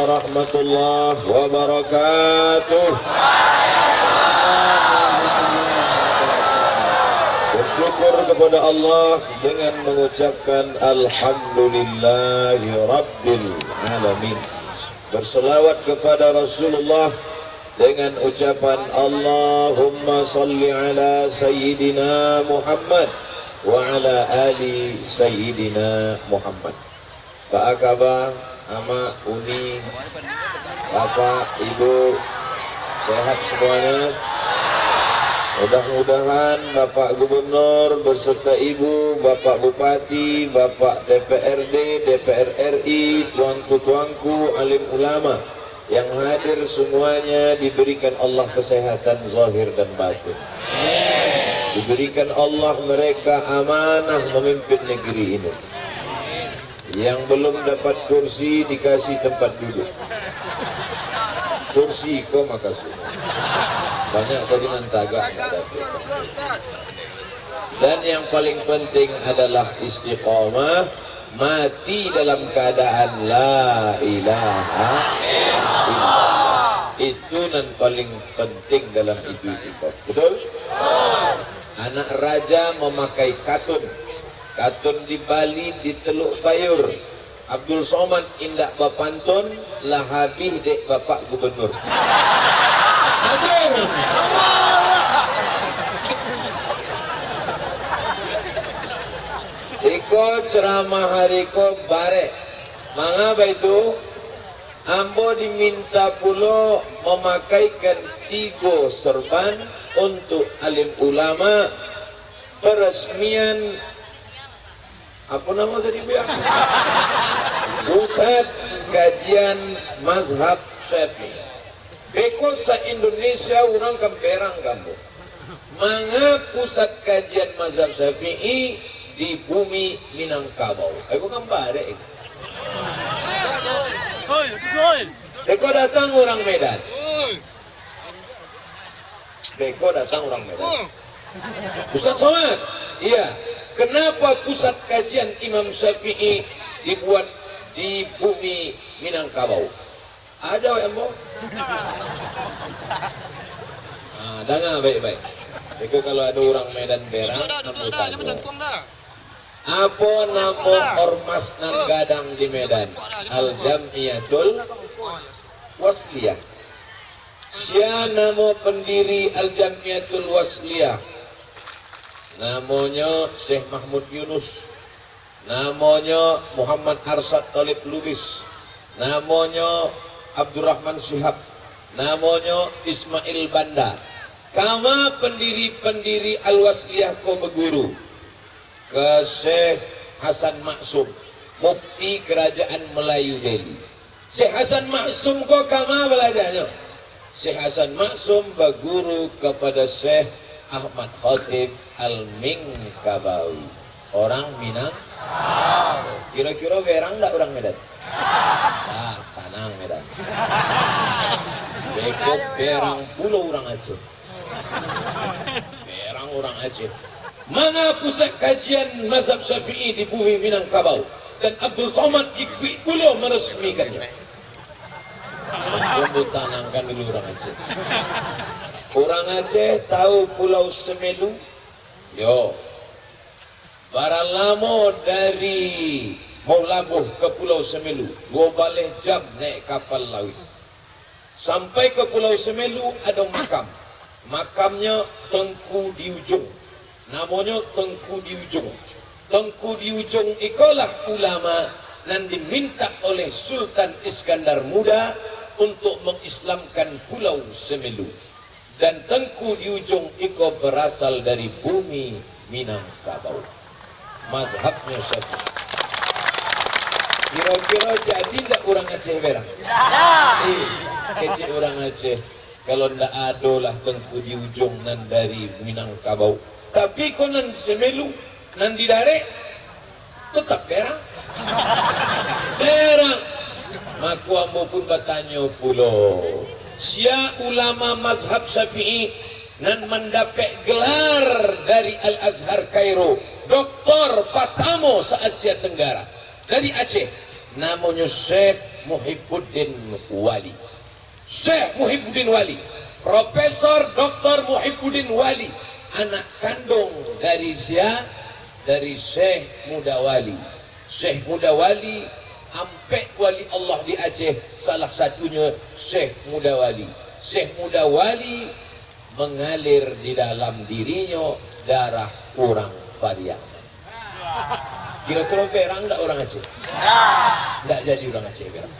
warahmatullahi wabarakatuh. Bersyukur kepada Allah dengan mengucapkan Alhamdulillahi Rabbil Alamin. Berselawat kepada Rasulullah dengan ucapan Allahumma salli ala Sayyidina Muhammad wa ala ali Sayyidina Muhammad. Pak Akaba, Ama, Uni, Bapak, Ibu, sehat semuanya. Mudah-mudahan Bapak Gubernur beserta Ibu, Bapak Bupati, Bapak DPRD, DPR RI, tuanku-tuanku, alim ulama yang hadir semuanya diberikan Allah kesehatan zahir dan batin. Diberikan Allah mereka amanah memimpin negeri ini. Yang belum dapat kursi dikasih tempat duduk. Kursi kau makasih. Banyak tadi nantaga. Dan yang paling penting adalah istiqamah, mati dalam keadaan la ilaha illallah. Itu yang paling penting dalam hidup kita. Betul? Anak raja memakai katun. Katun di Bali di Teluk Bayur. Abdul Somad indak bapantun lah habis dek Bapak Gubernur. Iko ceramah hariko bare. Mengapa itu? Ambo diminta pula memakaikan 3 serban untuk alim ulama peresmian apa nama tadi biar? Pusat Kajian Mazhab Syafi'i. Beko se-Indonesia orang kamperang kamu. Manga pusat kajian Mazhab Syafi'i di bumi Minangkabau. Aku kambare. Beko datang orang Medan. Beko datang orang Medan. Ustaz Somad, iya. Kenapa pusat kajian Imam Syafi'i dibuat di bumi Minangkabau? Aja yang mau. Dengar baik-baik. Jadi kalau ada orang Medan berang, apa nama ormas nan gadang di Medan? Al Jamiatul Wasliyah. Siapa nama pendiri Al Jamiatul Wasliyah? Namanya Syekh Mahmud Yunus. Namanya Muhammad Arsyad Talib Lubis. Namanya Abdurrahman Syihab. Namanya Ismail Banda. Kama pendiri-pendiri Al-Wasliyah ko berguru ke Syekh Hasan Maksum, Mufti Kerajaan Melayu Delhi. Syekh Hasan Maksum ko kama belajarnya? Syekh Hasan Maksum berguru kepada Syekh Ahmad Khatib Al-Minkabawi. Orang Minang. Kira-kira berang tak orang Medan? Tanang Medan. Bekok berang pulau orang Aceh. Berang orang Aceh. Mana pusat kajian Mazhab Syafi'i di bumi Minangkabau? Dan Abdul Somad ikut pulau meresmikannya. Untuk tanangkan dulu orang Aceh. Orang Aceh tahu Pulau Semelu? Yo. Barang lama dari Maulabuh ke Pulau Semelu, 2 balik jam naik kapal laut. Sampai ke Pulau Semelu ada makam. Makamnya Tengku di Ujung. Namanya Tengku di Ujung. Tengku di Ujung ikalah ulama yang diminta oleh Sultan Iskandar Muda untuk mengislamkan Pulau Semelu. Dan Tengku di Ujung iko berasal dari bumi Minangkabau. Mazhabnya Syafi'i. Kira-kira jadi tak orang Aceh berang? Kecil orang Aceh. Kalau tidak ada lah Tengku di Ujung nan dari Minangkabau. Tapi kau nan Semelu, nan di Darek, tetap berang. Berang. Maka ambo pun bertanya pula. Sia ulama mazhab Syafi'i nan mendapat gelar dari Al-Azhar Kairo, Doktor Patamo se-Asia Tenggara dari Aceh. namanya Syekh Muhibbuddin Wali. Syekh Muhibbuddin Wali, Profesor Dr. Muhibbuddin Wali, anak kandung dari dari Syekh Muda Wali. Syekh Muda Wali, sampai wali Allah di Aceh, salah satunya Syekh Muda Wali. Syekh Muda Wali mengalir di dalam dirinya darah orang Pariaman. Kira-kira Berang enggak orang Aceh? Enggak jadi orang Aceh Berang.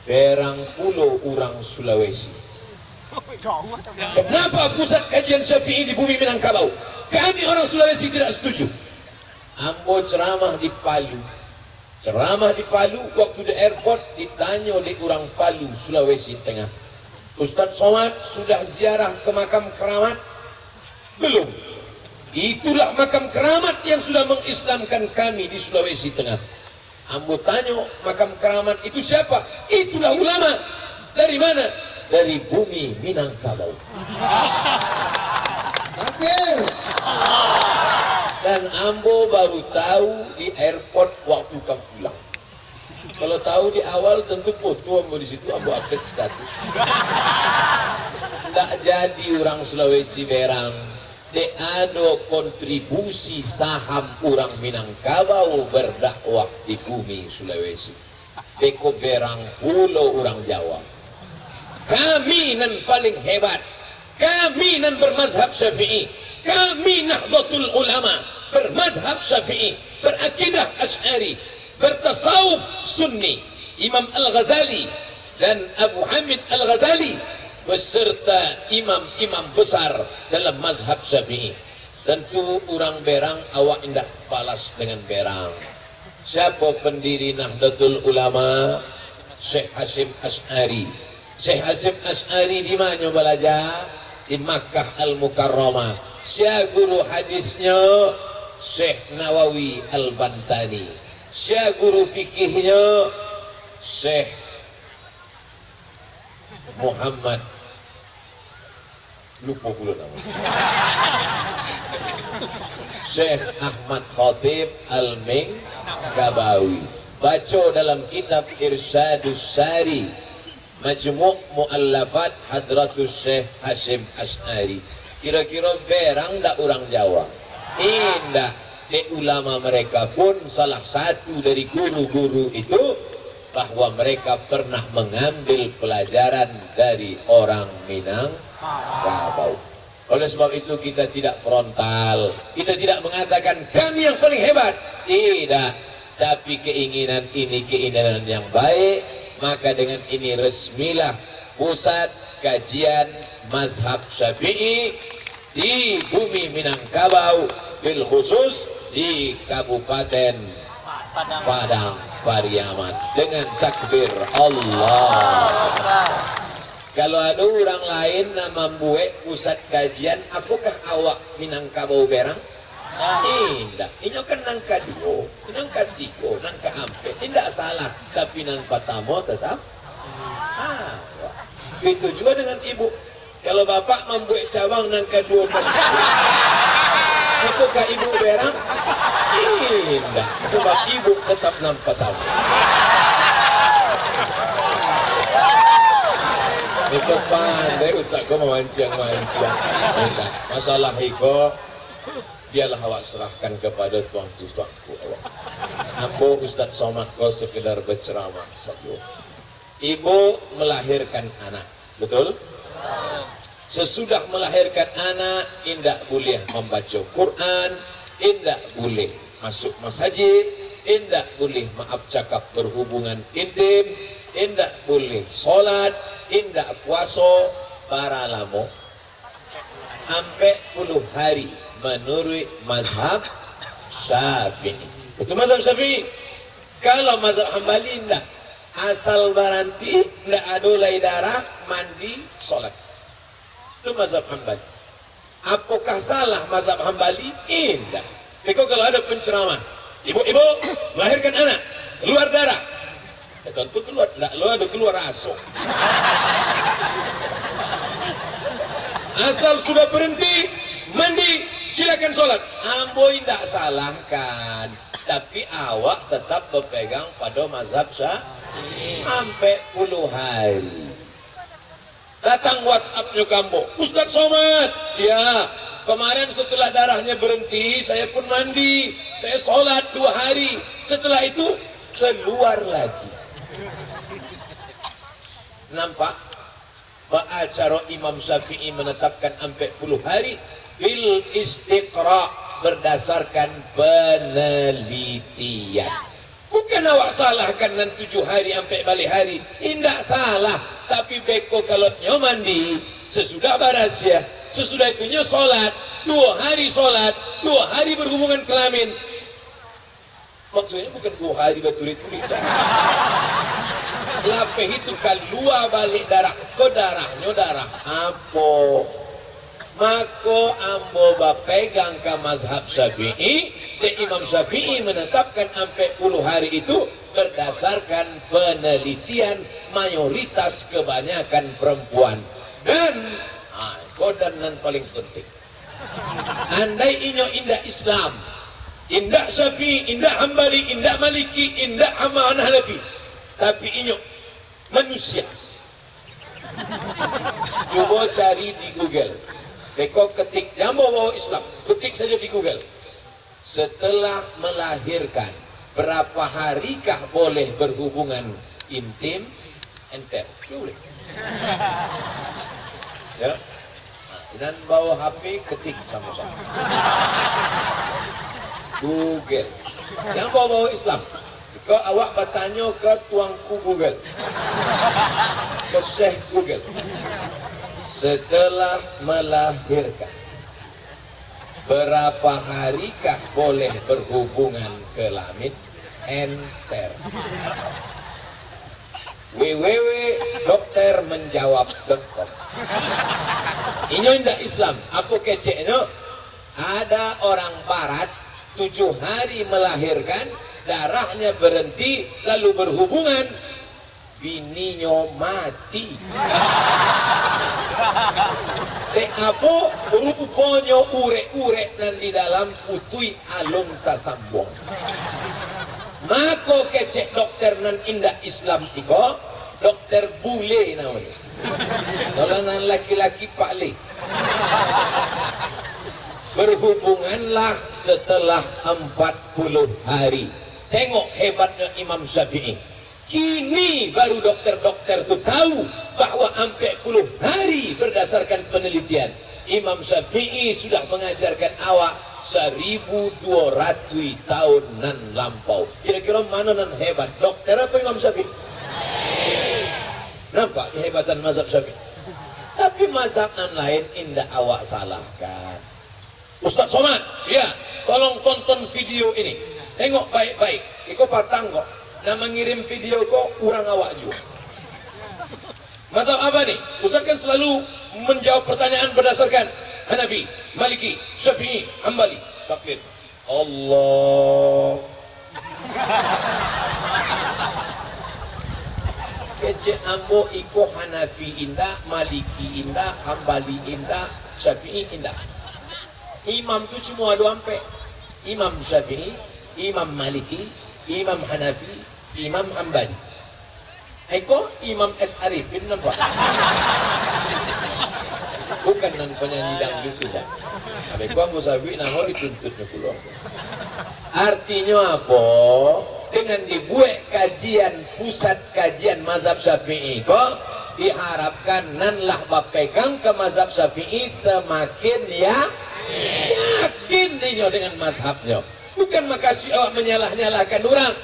Berang pulau orang Sulawesi. Kenapa pusat kajian Syafi'i di bumi Minangkabau? Kami orang Sulawesi tidak setuju. Ambo ceramah di Palu. Ceramah di Palu, waktu di airport ditanya oleh orang Palu, Sulawesi Tengah. Ustadz Somad sudah ziarah ke makam keramat? Belum. Itulah makam keramat yang sudah mengislamkan kami di Sulawesi Tengah. Ambo tanya, makam keramat itu siapa? Itulah ulama. Dari mana? Dari bumi Minangkabau. Akhir. Dan Ambo baru tahu di airport waktu kamu pulang. Kalau tahu di awal tentu foto Ambo di situ, Ambo update status. Tidak jadi orang Sulawesi Berang. De ada kontribusi saham orang Minangkabau berdakwah di bumi Sulawesi. Beko Berang pulau orang Jawa. Kami nan paling hebat. Kami nan bermazhab Syafi'i. Kami Nahdlatul Ulama bermazhab Syafi'i, berakidah Asy'ari, bertasawuf Sunni. Imam Al-Ghazali dan Abu Hamid Al-Ghazali beserta imam-imam besar dalam mazhab Syafi'i. Tentu orang Berang awak indah balas dengan Berang. Siapa pendiri Nahdlatul Ulama? Syekh Hasyim Asy'ari. Syekh Hasyim Asy'ari di mana belajar? Di Makkah Al-Mukarramah. Syekh guru hadisnya Syekh Nawawi Al-Bantani. Syekh guru fikihnya Syekh Muhammad, lupa pula nama, Syekh Ahmad Khatib Al-Mingkabawi. Baca dalam kitab Irsyadus Sari, Majmu' Mu'allafat Hadratus Syekh Hasyim Asy'ari. Kira-kira Berang tak orang Jawa? Indah. De ulama mereka pun salah satu dari guru-guru itu bahwa mereka pernah mengambil pelajaran dari orang Minangkabau. Oleh sebab itu kita tidak frontal, kita tidak mengatakan kami yang paling hebat. Tidak. Tapi keinginan ini keinginan yang baik, maka dengan ini resmilah pusat kajian mazhab Syafi'i di bumi Minangkabau, bil khusus di Kabupaten Padang Pariaman, dengan takbir Allah. Kalau ada orang lain nama membuat pusat kajian, apakah awak Minangkabau Berang? Tidak, ini kan nangka dua, nangka tiga, nangka ampe, tidak salah, tapi nangka pertama tetap. Itu juga dengan ibu. Kalau bapak membuat cabang nangka dua, apakah ibu Berang? Tidak, sebab ibu tetap nampak tahu. Itu pandai Ustaz, kau memancing-mancing. Masalah itu biarlah awak serahkan kepada tuanku awak. Aku Ustaz Somad kau sekedar berceramah saja. Ibu melahirkan anak, betul? Sesudah melahirkan anak, indak boleh membaca Quran, indak boleh masuk masjid, indak boleh maaf cakap berhubungan intim, indak boleh solat, indak puasa para lamo sampai 10 hari menurut mazhab Syafi'i. Itu mazhab Syafi'i. Kalau mazhab Hambali indak, asal baranti indak adolai darah, mandi, solat. Itu mazhab Hambali. Apakah salah mazhab Hambali? Indah. Because kalau ada penceramah, ibu-ibu melahirkan anak, keluar darah, ya tentu keluar, tidak ada keluar asok. Asal sudah berhenti mandi, silakan sholat. Amboi tidak salahkan, tapi awak tetap berpegang pada mazhab Syafi'i sampai puluh hari. Datang WhatsAppnya kamu, Ustadz Somad, ya kemarin setelah darahnya berhenti, saya pun mandi, saya sholat 2 hari, setelah itu keluar lagi. Nampak? Acara Imam Syafi'i menetapkan sampai 10 hari bil istiqra, berdasarkan penelitian. Bukan awak salahkan nan 7 hari sampai balik hari, tidak salah. Tapi beko kalau nyo mandi sesudah barasya, sesudah itu nyo sholat 2 hari sholat, 2 hari berhubungan kelamin. Maksudnya bukan 2 hari bertulit-tulit. Lapeh itu keluar balik darah ke darahnya darah apa? Maka ambo bapegang ke mazhab Syafi'i, dan Imam Syafi'i menetapkan sampai 10 hari itu berdasarkan penelitian mayoritas kebanyakan perempuan. Dan kodanan paling penting, andai inyo indah Islam, indah Syafi'i, indah Hambali, indah Maliki, indah Hanafi, tapi inyo manusia. Coba cari di Google. Beko ketik jambo bawa Islam, ketik saja di Google. Setelah melahirkan, berapa harikah boleh berhubungan intim? Enter, boleh. Ya, dan bawa HP, ketik sama-sama. Google. Yang bawa Islam. Kau awak bertanya ke tuanku Google, ke Syekh Google. Setelah melahirkan, berapa harikah boleh berhubungan kelamin? Enter. www.doktermenjawab.com. Ini tidak Islam. Apa keceknya? Ada orang barat 7 hari melahirkan, darahnya berhenti, lalu berhubungan, bininya mati. Apa rupanya urek-urek dan di dalam putui alung tasambung. Maka kecek dokter nan indah Islam tiko, dokter bule namanya. Kalau nan laki-laki Pak Le. Berhubunganlah setelah 40 hari. Tengok hebatnya Imam Syafi'i. Kini baru dokter-dokter itu tahu bahwa sampai 10 hari berdasarkan penelitian. Imam Syafi'i sudah mengajarkan awak 1200 tahun nan lampau. Kira-kira mana nan hebat? Dokter apa Imam Syafi'i? Nampak kehebatan mazhab Syafi'i? Tapi mazhab nan lain indah awak salahkan. Ustadz Somad, ya, tolong tonton video ini. Tengok baik-baik. Iko patang kok. Dan mengirim video kok kurang awak juga. Mazhab apa nih? Ustaz kan selalu menjawab pertanyaan berdasarkan Hanafi, Maliki, Syafi'i, Hambali. Takbir. Allah. Kece ambo iko Hanafi indah, Maliki indah, Hambali indah, Syafi'i indah. Imam tu cuma ada sampai Imam Syafi'i, Imam Maliki, Imam Hanafi, Imam Hambali. Eko Imam S. Arifin nampak? Bukan nan penyanyi dangdut itu. Eko Musawi nama dituntutnya pulau. Artinya apa? Dengan dibuat kajian, pusat kajian mazhab Syafi'i kok diharapkan nanlah berpegang ke mazhab Syafi'i semakin yakin ninyo dengan mazhabnya. Bukan makasih awak menyalah-nyalahkan orang,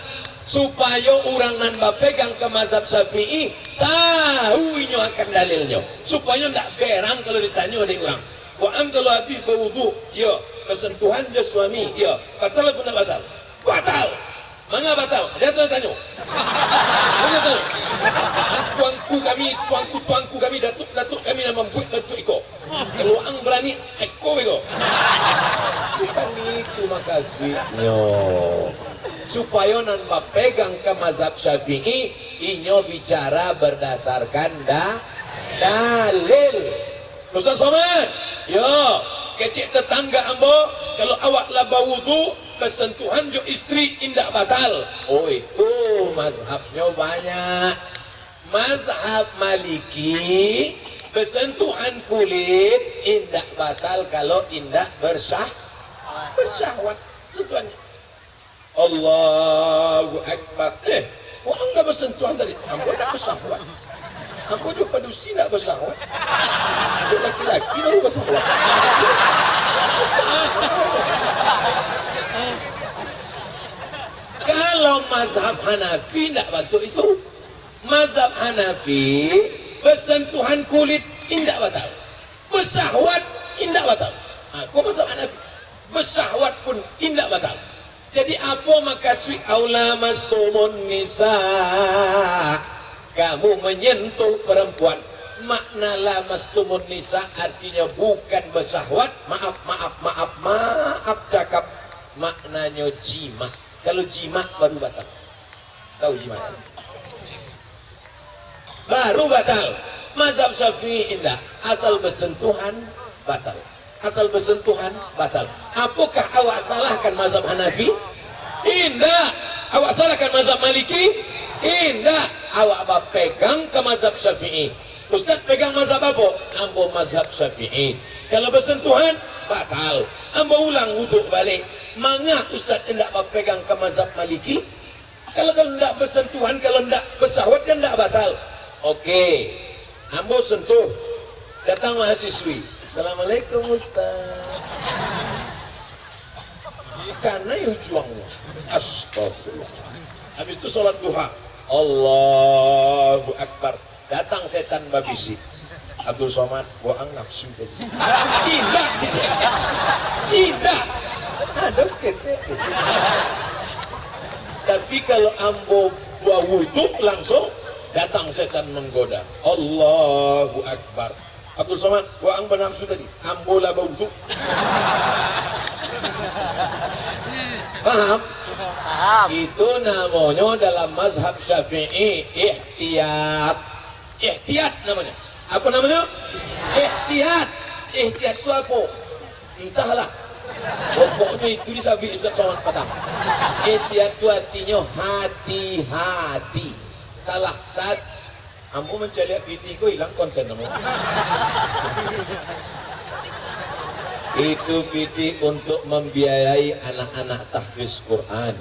supaya orang nan berpegang ke mazhab Syafi'i tahu inyo akan dalilnya, supaya tidak berang kalau ditanya oleh orang. Wa'am kalau habis berwudu, ya bersentuhan dia suami, ya batal apa tidak batal? Batal. Mana batal? Jangan tanya. Mana tahu? Tuanku kami, datuk kami nama membuat datuk iko. Kalau ang berani, eko iko. Bukan itu makasihnya. Supaya nan pegang ke mazhab Syafi'i, inyo bicara berdasarkan dalil. Ustaz Somad, yo, kecik tetangga ambo, kalau awak laba wudu, bersentuhan jo istri indak batal. Oh itu mazhabnya banyak. Mazhab Maliki bersentuhan kulit indak batal kalau indak bersahwat. Tentuannya Allahu Akbar. Orang dah bersentuhan tadi, ampun tak bersahwat. Ampun juga padusi tak bersahwat. Dia laki-laki baru bersahwat. Kalau mazhab Hanafi tidak bantu itu. Mazhab Hanafi bersentuhan kulit tidak batal, bersahwat tidak batal. Kau mazhab Hanafi bersahwat pun tidak batal. Jadi apa makasih aula mastumun nisa, kamu menyentuh perempuan. Makna la mastumun nisa artinya bukan bersahwat. Maaf cakap, maknanya jima. Kalau jima baru batal. Tahu jima? Baru batal. Mazhab Syafi'i indah, asal bersentuhan batal. Asal bersentuhan batal. Apakah awak salahkan mazhab Hanafi? Indah. Awak salahkan mazhab Maliki? Indah. Awak pegang ke mazhab Syafi'i. Ustaz pegang mazhab apa? Ambo mazhab Syafi'i. Kalau bersentuhan batal. Ambo ulang wuduk balik. Mangah Ustaz hendak pegang ke mazhab Maliki? Kalau hendak bersentuhan, kalau hendak bersahwat kan hendak batal. Oke, ambo sentuh, datang mahasiswi. Assalamualaikum Ustaz. Karena yang juangnya. Astagfirullah. Habis itu sholat duha. Allahu Akbar. Datang setan babisi. Abdul Somad, buang nafsu tadi. Tidak, tidak. Ada seketik. Tapi kalau ambo buah wudhu langsung datang setan menggoda. Allahu Akbar. Abdul Somad, buang bernafsu tadi. Ambo lah wudhu. Paham? Paham. Itu namanya dalam mazhab Syafi'i ihtiyat. Ihtiyat namanya. Apa namanya? Ihtiyat. Ihtiyat itu apa? Entahlah. Pokoknya itu disabit Ustaz Somad Padang. Ihtiyat itu artinya hati-hati. Salah satu ambo mencari piti ko hilang konsen namun. Itu piti untuk membiayai anak-anak tahfiz Quran,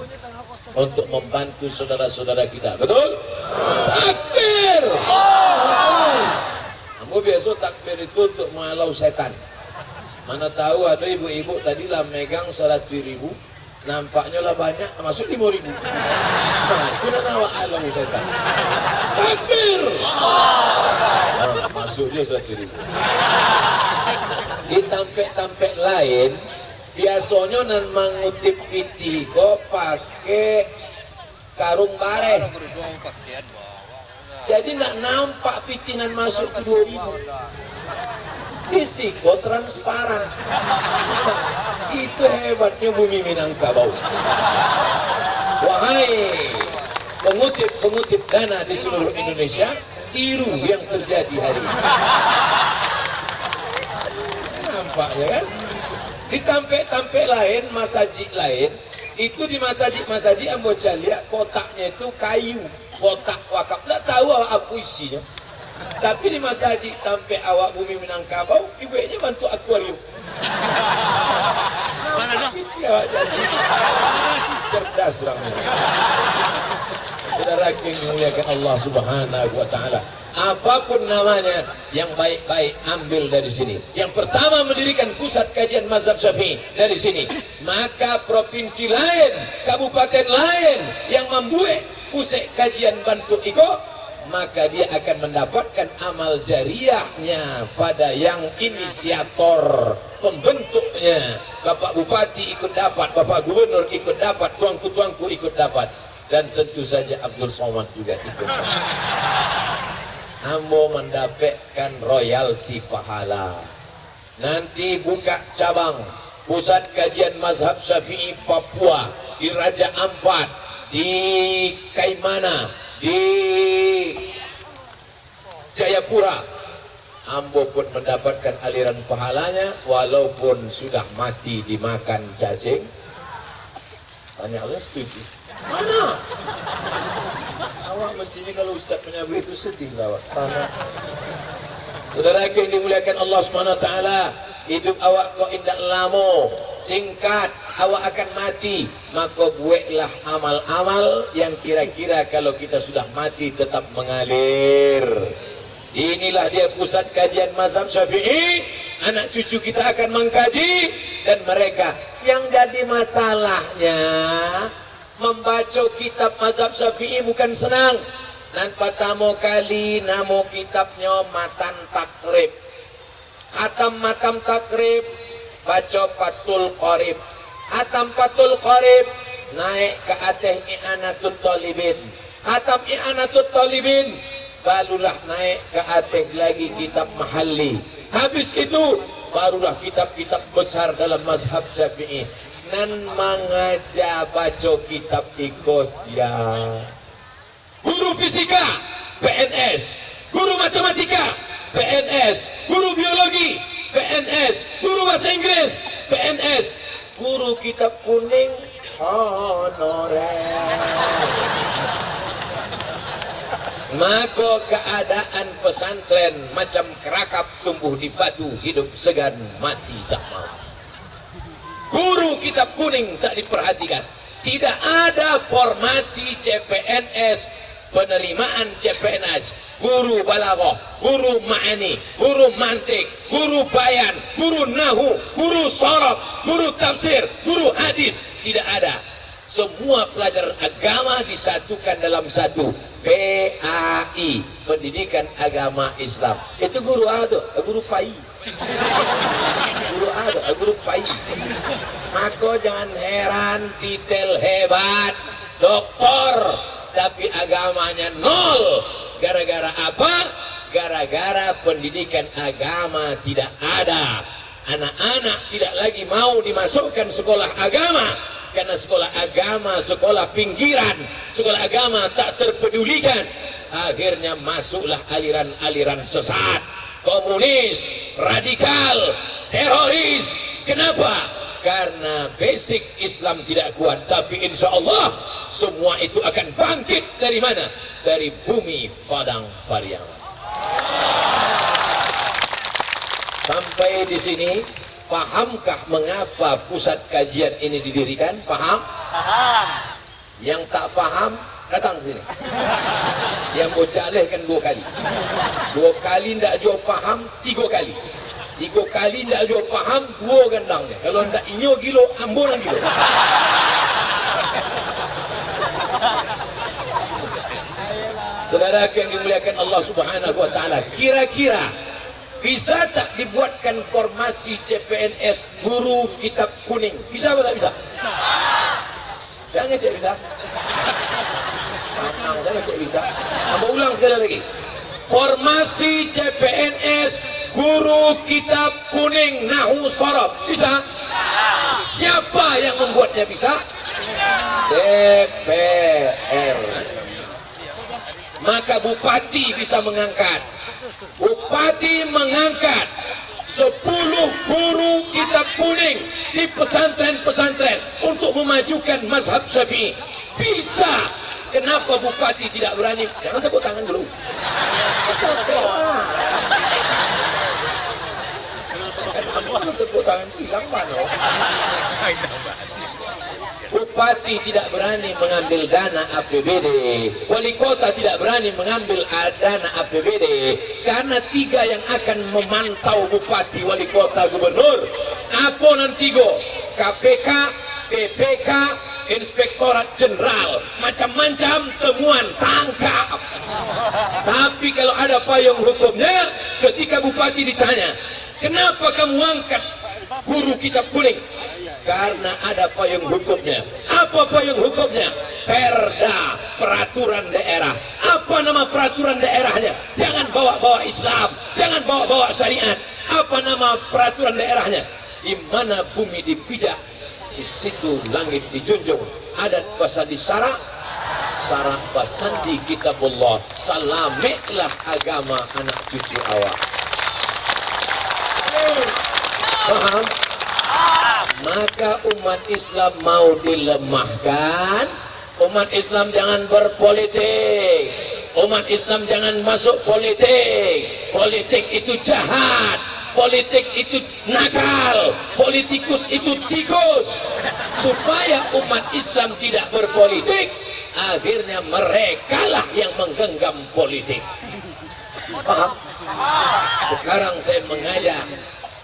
untuk membantu saudara-saudara kita. Betul? Takbir. Ambo biasa takbir itu untuk menghalau setan. Mana tahu ada ibu-ibu tadi lah megang 100.000, nampaknya lah banyak, masuk 5.000. Nah, itu nama alam setan. Takbir. Masuk dia 100.000. Di tampek-tampek lain, biasanya nan mengutip piti kok pakai karung bareh. Jadi nak nampak pitinan masuk ke 2.000. Risiko transparan. Itu hebatnya bumi Minangkabau. Wahai pengutip dana di seluruh Indonesia, tiru yang terjadi hari ini. Nampaknya kan? Di tampek-tampek lain, masjid lain, itu di masjid ambo lihat kotaknya itu kayu, kotak wakaf. Tidak tahu apa isinya. Tapi di masjid tampek awak bumi Minangkabau, ibunya bantu akuarium. Mana cerdas orangnya. Saudara yang dimuliakan Allah Subhanahu wa taala. Apapun namanya yang baik-baik ambil dari sini. Yang pertama mendirikan pusat kajian mazhab Syafi'i dari sini. Maka provinsi lain, kabupaten lain yang membuat pusat kajian bantu iko, maka dia akan mendapatkan amal jariahnya pada yang inisiator pembentuknya. Bapak Bupati ikut dapat, Bapak Gubernur ikut dapat, tuanku-tuanku ikut dapat, dan tentu saja Abdul Somad juga ikut. Ambo mendapatkan royalti pahala. Nanti buka cabang pusat kajian mazhab Syafi'i Papua di Raja Ampat, di Kaimana, di Jayapura. Ambo pun mendapatkan aliran pahalanya walaupun sudah mati dimakan cacing. Tanya Allah setuju. Mana? Awak mestinya kalau Ustaz punya begitu sedih awak. Saudara yang dimuliakan Allah SWT, hidup awak kok indah lama, singkat, awak akan mati. Maka buatlah amal-amal yang kira-kira kalau kita sudah mati tetap mengalir. Inilah dia pusat kajian mazhab Syafi'i. Anak cucu kita akan mengkaji. Dan mereka yang jadi masalahnya, membaca kitab mazhab Syafi'i bukan senang. Dan pertama kali nama kitabnya Matan Takrib. Hatam Matan Takrib, baca Fathul Qorib. Hatam Fathul Qorib, naik ke atas I'anatul Talibin. Hatam I'anatul Talibin, barulah naik ke atas lagi kitab Mahalli. Habis itu barulah kitab-kitab besar dalam mazhab Syafi'i. Nan mengajar baca kitab ikos ya. Guru fisika PNS, guru matematika PNS, guru biologi PNS, guru bahasa Inggris PNS, guru kitab kuning honorer. Maka keadaan pesantren macam kerakap tumbuh di batu, hidup segan, mati tak mau. Guru kitab kuning tak diperhatikan. Tidak ada formasi CPNS, penerimaan CPNS. Guru balaghah, guru ma'ani, guru mantik, guru bayan, guru nahu, guru sorof, guru tafsir, guru hadis. Tidak ada. Semua pelajaran agama disatukan dalam satu. PAI, Pendidikan Agama Islam. Itu guru ada, guru PAI. Guru ada, guru PAI. Maka jangan heran, titel hebat, doktor, tapi agamanya nol. Gara-gara apa? Gara-gara pendidikan agama tidak ada. Anak-anak tidak lagi mau dimasukkan sekolah agama. Karena sekolah agama, sekolah pinggiran, sekolah agama tak terpedulikan. Akhirnya masuklah aliran-aliran sesat, komunis, radikal, teroris. Kenapa? Karena basic Islam tidak kuat. Tapi insya Allah semua itu akan bangkit dari mana? Dari bumi Padang Pariaman. Sampai di sini. Pahamkah mengapa pusat kajian ini didirikan? Paham? Paham. Yang tak paham, datang sini. Yang bocaleh kan 2 kali. 2 kali tidak jauh paham, 3 kali. 3 kali tidak jauh paham, 2 gandangnya. Kalau tidak inyo gilo, ambunan gilo. Saudara yang dimuliakan Allah Subhanahu wa taala, kira-kira bisa tak dibuatkan formasi CPNS guru kitab kuning? Bisa atau tak bisa? Bisa. Jangan cik bisa. Saya cik bisa. Apa ulang sekali lagi? Formasi CPNS guru kitab kuning nahu sorof. Bisa? Siapa yang membuatnya bisa? DPR. Maka bupati bisa mengangkat. Bupati mengangkat 10 guru kitab kuning di pesantren-pesantren untuk memajukan mazhab Syafi'i. Bisa. Kenapa bupati tidak berani? Jangan tepuk tangan dulu. Tepuk tangan hilang mana? Bupati tidak berani mengambil dana APBD, wali kota tidak berani mengambil dana APBD, karena 3 yang akan memantau bupati, wali kota, gubernur. Apa nanti go? KPK, PPK, Inspektorat Jenderal, macam-macam temuan, tangkap. Tapi kalau ada payung hukumnya, ketika bupati ditanya, kenapa kamu angkat guru kitab kuning? Karena ada payung hukumnya. Apa payung hukumnya? Perda, peraturan daerah. Apa nama peraturan daerahnya? Jangan bawa-bawa Islam, jangan bawa-bawa syariat. Apa nama peraturan daerahnya? Di mana bumi dipijak, di situ langit dijunjung. Adat pasadi syarak, syarak pasandi kitabullah. Salamiklah agama anak cucu awak. Paham? Maka umat Islam mau dilemahkan, umat Islam jangan berpolitik, umat Islam jangan masuk politik. Politik itu jahat, politik itu nakal, politikus itu tikus. Supaya umat Islam tidak berpolitik, akhirnya merekalah yang menggenggam politik. Paham? Sekarang saya mengajak,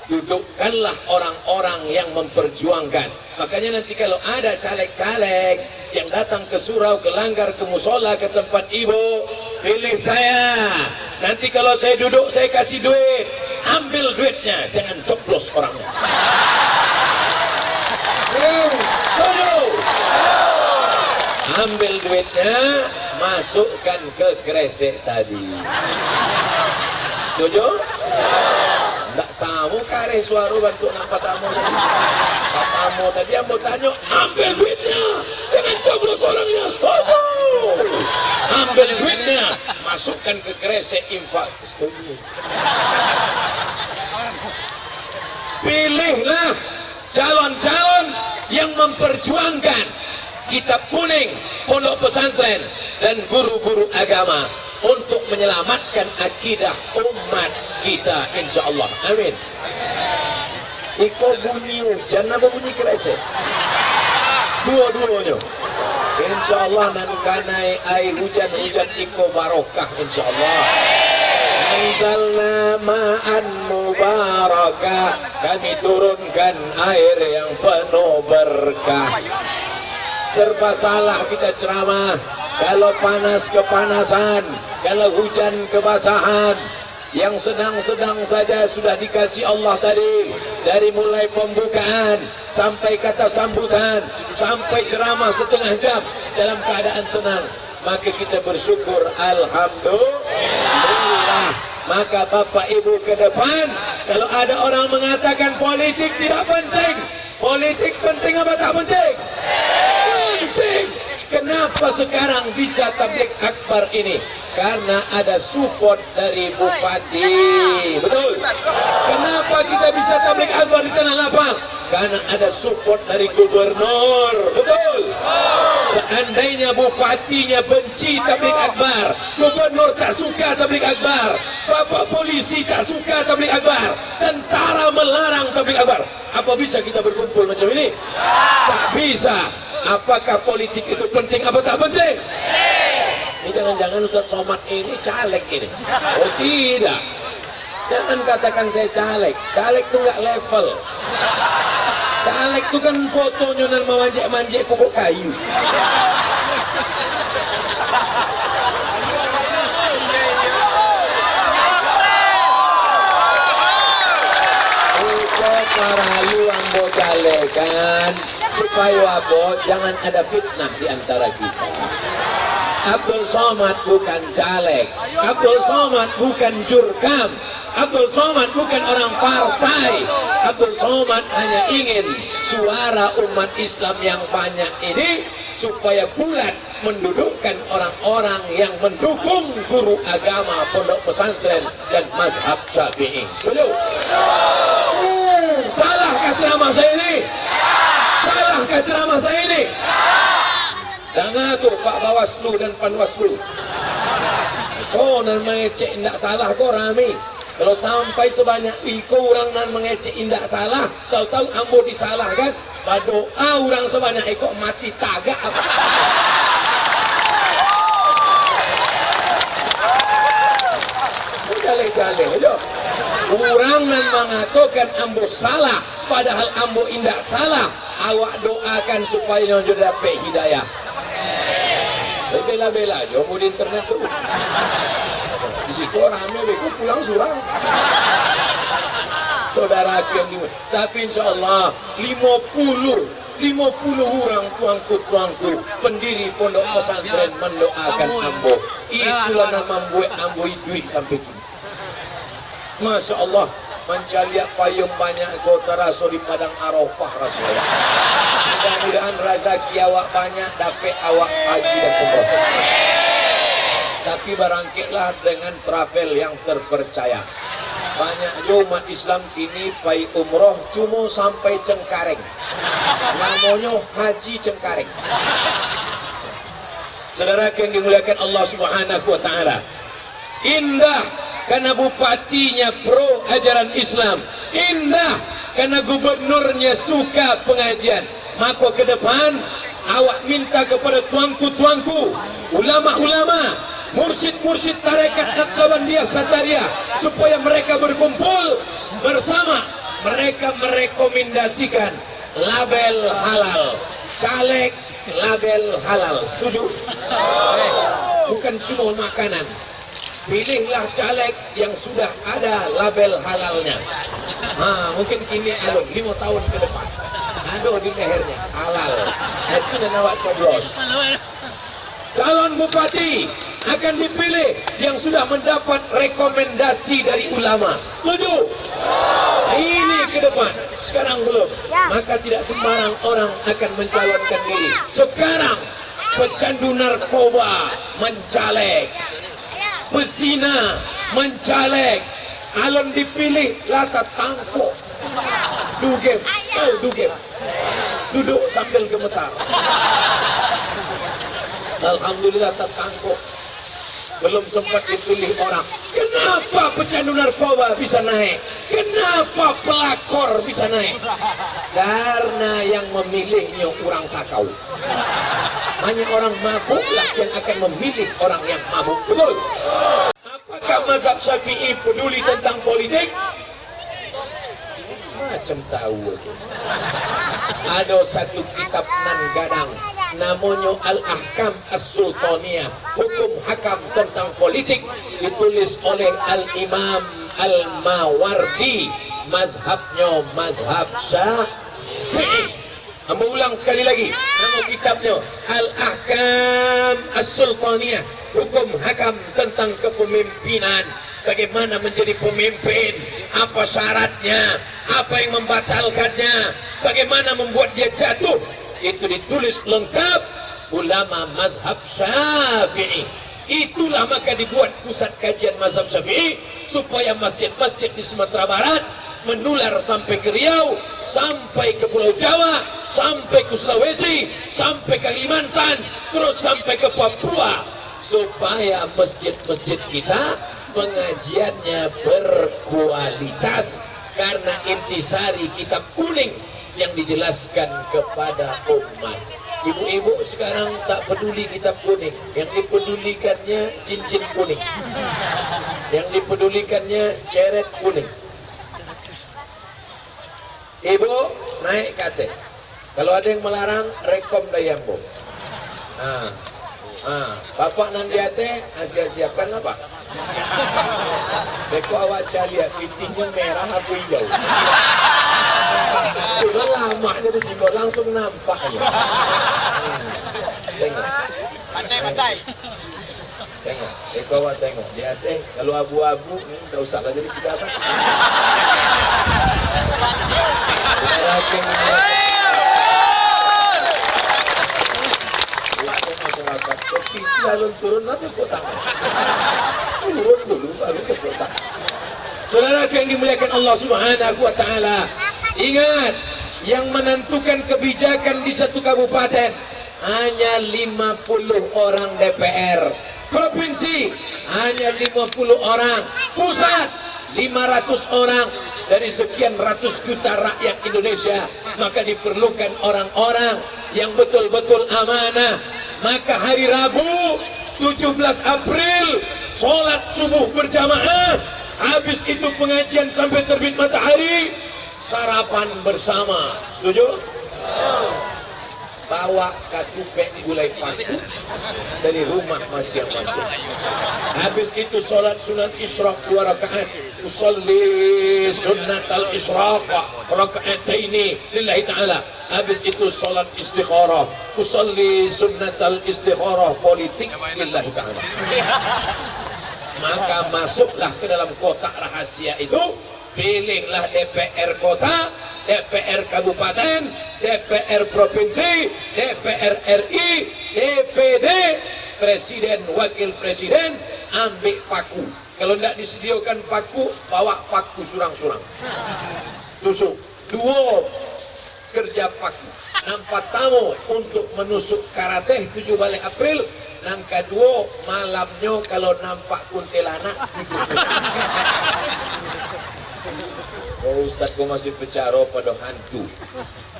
dudukkanlah orang-orang yang memperjuangkan. Makanya nanti kalau ada caleg-caleg yang datang ke surau, ke langgar, ke musola, ke tempat ibu, pilih saya. Nanti kalau saya duduk, saya kasih duit. Ambil duitnya, jangan coblos orangnya. Ambil duitnya, masukkan ke kresek tadi. Setuju? Nggak samu kare suara bantu nampak tamu. Tamu tadi yang mau tanya, ambil duitnya, jangan coblos orangnya. Setuju? Ambil duitnya, masukkan ke kresek infak. Setuju? Pilihlah calon-calon yang memperjuangkan kitab kuning, pondok pesantren, dan guru-guru agama untuk menyelamatkan akidah umat kita, insya Allah. Amin. Iko bunyi hujan apa bunyi kresek? Dua-duanya. Insya Allah nan kanai air hujan iko barokah, insya Allah. Anzalna ma'an mubarakah, kami turunkan air yang penuh berkah. Serba salah kita ceramah, kalau panas kepanasan, kalau hujan kebasahan. Yang sedang-sedang saja sudah dikasih Allah tadi, dari mulai pembukaan sampai kata sambutan, sampai ceramah setengah jam dalam keadaan tenang. Maka kita bersyukur, alhamdulillah. Maka Bapak Ibu ke depan, kalau ada orang mengatakan politik tidak penting, politik penting apa tak penting? Penting. Kenapa sekarang bisa tabligh akbar ini? Karena ada support dari bupati. Betul? Kenapa kita bisa tabligh akbar di Tanah Lapang? Karena ada support dari gubernur. Betul? Seandainya bupatinya benci tabligh akbar, gubernur tak suka tabligh akbar, bapak polisi tak suka tabligh akbar, tentara melarang tabligh akbar, apa bisa kita berkumpul macam ini? Tak bisa. Apakah politik itu penting apa tak penting? Ini jangan-jangan Ustaz Somad ini caleg ini. Oh tidak. Jangan katakan saya caleg. Caleg itu nggak level. Caleg itu kan fotonya dan memanjek-manjek pokok kayu. Maralu yang mau calekan supaya apa? Jangan ada fitnah di antara kita. Abdul Somad bukan caleg, Abdul Somad bukan jurkam, Abdul Somad bukan orang partai. Abdul Somad hanya ingin suara umat Islam yang banyak ini supaya bulat mendudukkan orang-orang yang mendukung guru agama, pondok pesantren, dan mazhab Syafi'i. Salahkah ceramah saya ini? Salahkah ceramah saya ini? Dan ngatur Pak Bawaslu dan Panwaslu. Kau nan mengecek tidak salah kau rame. Kalau sampai sebanyak itu orang nan mengecek tidak salah, tahu-tahu ambo disalahkan, berdoa orang sebanyak itu mati tagak apa? Jale-jale aja. Orang nan mengatakan ambo salah, padahal ambo indak salah. Awak doakan supaya nonjo dapat hidayah. Bela-bela aja mau di internet tu. Di situ ramai beku pulang surang. Saudara aku yang lima. Tapi insya Allah 50 orang tuangku pendiri pondok pesantren mendoakan ambo. Itulah nama membuat ambo duit sampai kini. Masya Allah, mencari payung banyak kau terasa di padang Arafah Rasulullah. Mudah-mudahan rezeki awak banyak, dapat awak haji dan umrah. Tapi barangkitlah dengan travel yang terpercaya. Banyak jo umat Islam kini pai umroh cuma sampai Cengkareng. Namanya Haji Cengkareng. Saudara yang dimuliakan Allah Subhanahu wa taala. Indah karena bupatinya pro ajaran Islam. Indah karena gubernurnya suka pengajian. Maka ke depan awak minta kepada tuanku-tuanku, ulama-ulama, mursyid-mursyid tarekat Naqsabandiyah Satariyah, supaya mereka berkumpul bersama. Mereka merekomendasikan label halal, caleg label halal. Setuju? Bukan cuma makanan. Pilihlah caleg yang sudah ada label halalnya. Mungkin kini 5 tahun ke depan ada di lehernya halal. Itu dan awak coblos. Calon bupati akan dipilih yang sudah mendapat rekomendasi dari ulama. Setuju? Ini ke depan. Sekarang belum. Maka tidak sembarang orang akan mencalonkan diri. Sekarang pecandu narkoba mencaleg, pesina mencaleg, alon dipilih lata tangkuk, dugem, dugem, duduk sambil gemetar. Alhamdulillah tertangkuk. Belum sempat dipilih orang. Kenapa pecandu narkoba bisa naik? Kenapa pelakor bisa naik? Karena yang memilihnya orang sakau. Hanya orang mabuklah yang akan memilih orang yang mabuk. Betul? Apakah mazhab Syafi'i peduli tentang politik? Macam tahu. Ada satu kitab nan gadang namanya Al-Ahkam As-Sultaniyah, hukum hakam tentang politik, ditulis oleh Al-Imam Al-Mawardi, mazhabnya mazhab Syafi'i. Ulang sekali lagi, nama kitabnya Al-Ahkam As-Sultaniyah, hukum hakam tentang kepemimpinan. Bagaimana menjadi pemimpin, apa syaratnya, apa yang membatalkannya, bagaimana membuat dia jatuh. Itu ditulis lengkap ulama mazhab Syafi'i. Itulah maka dibuat pusat kajian mazhab Syafi'i, supaya masjid-masjid di Sumatera Barat menular sampai ke Riau, sampai ke Pulau Jawa, sampai ke Sulawesi, sampai ke Kalimantan, terus sampai ke Papua, supaya masjid-masjid kita pengajiannya berkualitas, karena intisari kitab kuning yang dijelaskan kepada umat. Ibu-ibu sekarang tak peduli kitab kuning, yang dipedulikannya cincin kuning, yang dipedulikannya ceret kuning. Ibu naik kate, kalau ada yang melarang rekom dayambo. Bapak nanti ate siapkan apa? Beko awak cari pitingnya merah aku hijau. Sudah lama jadi sih langsung nampak aja. Tengok. Pantai. Tengok. Beko awak tengok. Dia teh kalau abu-abu enggak usah lah jadi kita apa. Lalu turun nanti kotak. Turun dulu baru ke kotak. Saudara yang dimuliakan Allah Subhanahu wa taala, ingat, yang menentukan kebijakan di satu kabupaten hanya 50 orang DPR, provinsi hanya 50 orang, pusat 500 orang. Dari sekian ratus juta rakyat Indonesia, maka diperlukan orang-orang yang betul-betul amanah. Maka hari Rabu 17 April sholat subuh berjamaah, habis itu pengajian sampai terbit matahari, sarapan bersama. Setuju? Bawa kacupek gulai paku dari rumah masing-masing. Habis itu sholat sunat isyraq 2 rakaat. Usolli sunat al-isyraq raka'ataini lillahi ta'ala. Habis itu sholat istikharah. Usolli sunat al-istikharah politik lillahi ta'ala. Maka masuklah ke dalam kotak rahasia itu. Pilihlah DPR kota, DPR kabupaten, DPR provinsi, DPR RI, DPD, presiden, wakil presiden, ambil paku. Kalau tidak disediakan paku, bawa paku surang-surang. Tusuk. Dua kerja paku. Nampak tamu untuk menusuk karate 7 balik April. Yang kedua, malamnya kalau nampak kuntilanak. Oh, Ustaz, kau masih bicara pada hantu.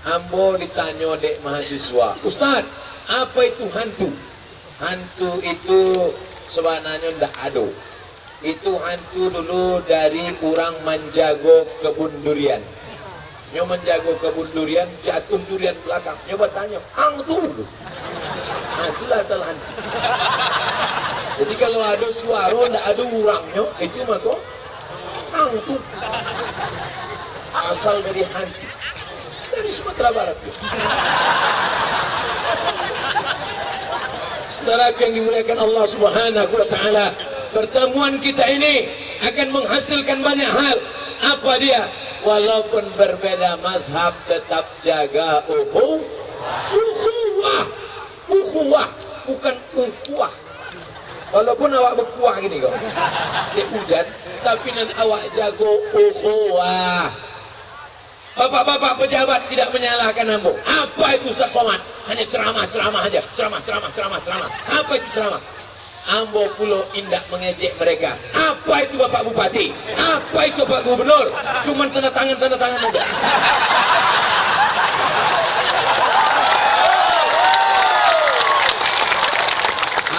Ambo ditanya dek mahasiswa, Ustaz, apa itu hantu? Hantu itu sebenarnya ndak ada. Itu hantu dulu dari orang menjago kebun durian. Nyo menjago kebun durian, jatuh durian belakang. Nyoba tanya, hantu. Nah, itulah asal hantu. Jadi kalau ada suara ndak ada orangnya, itu mah kok hantu. Asal dari hantu. Dari Sumatera Barat. Saudara yang dimuliakan Allah Subhanahu wa taala, pertemuan kita ini akan menghasilkan banyak hal. Apa dia? Walaupun berbeda mazhab tetap jaga ukhuwah. Ukhuwah, bukan ukhuwah. Walaupun awak berkuah gini kok. Dia hujan, tapi nanti awak jago ukhuwah. Bapak-bapak pejabat tidak menyalahkan ambo. Apa itu Ustaz Somad? Hanya ceramah aja. Ceramah. Apa itu ceramah? Ambo pulau indah mengejek mereka. Apa itu Bapak Bupati? Apa itu Pak Gubernur? Cuman tanda tangan aja.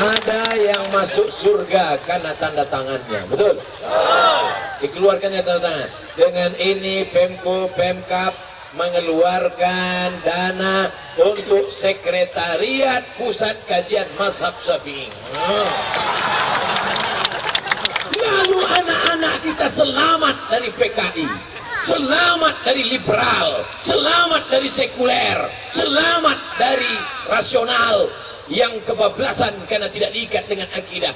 Ada yang masuk surga karena tanda tangannya, betul? Dikeluarkannya tanda tangan. Dengan ini Pemko, Pemkap mengeluarkan dana untuk sekretariat pusat kajian mazhab Syafi'i. Lalu anak-anak kita selamat dari PKI, selamat dari liberal, selamat dari sekuler, selamat dari rasional yang kebablasan karena tidak diikat dengan akidah.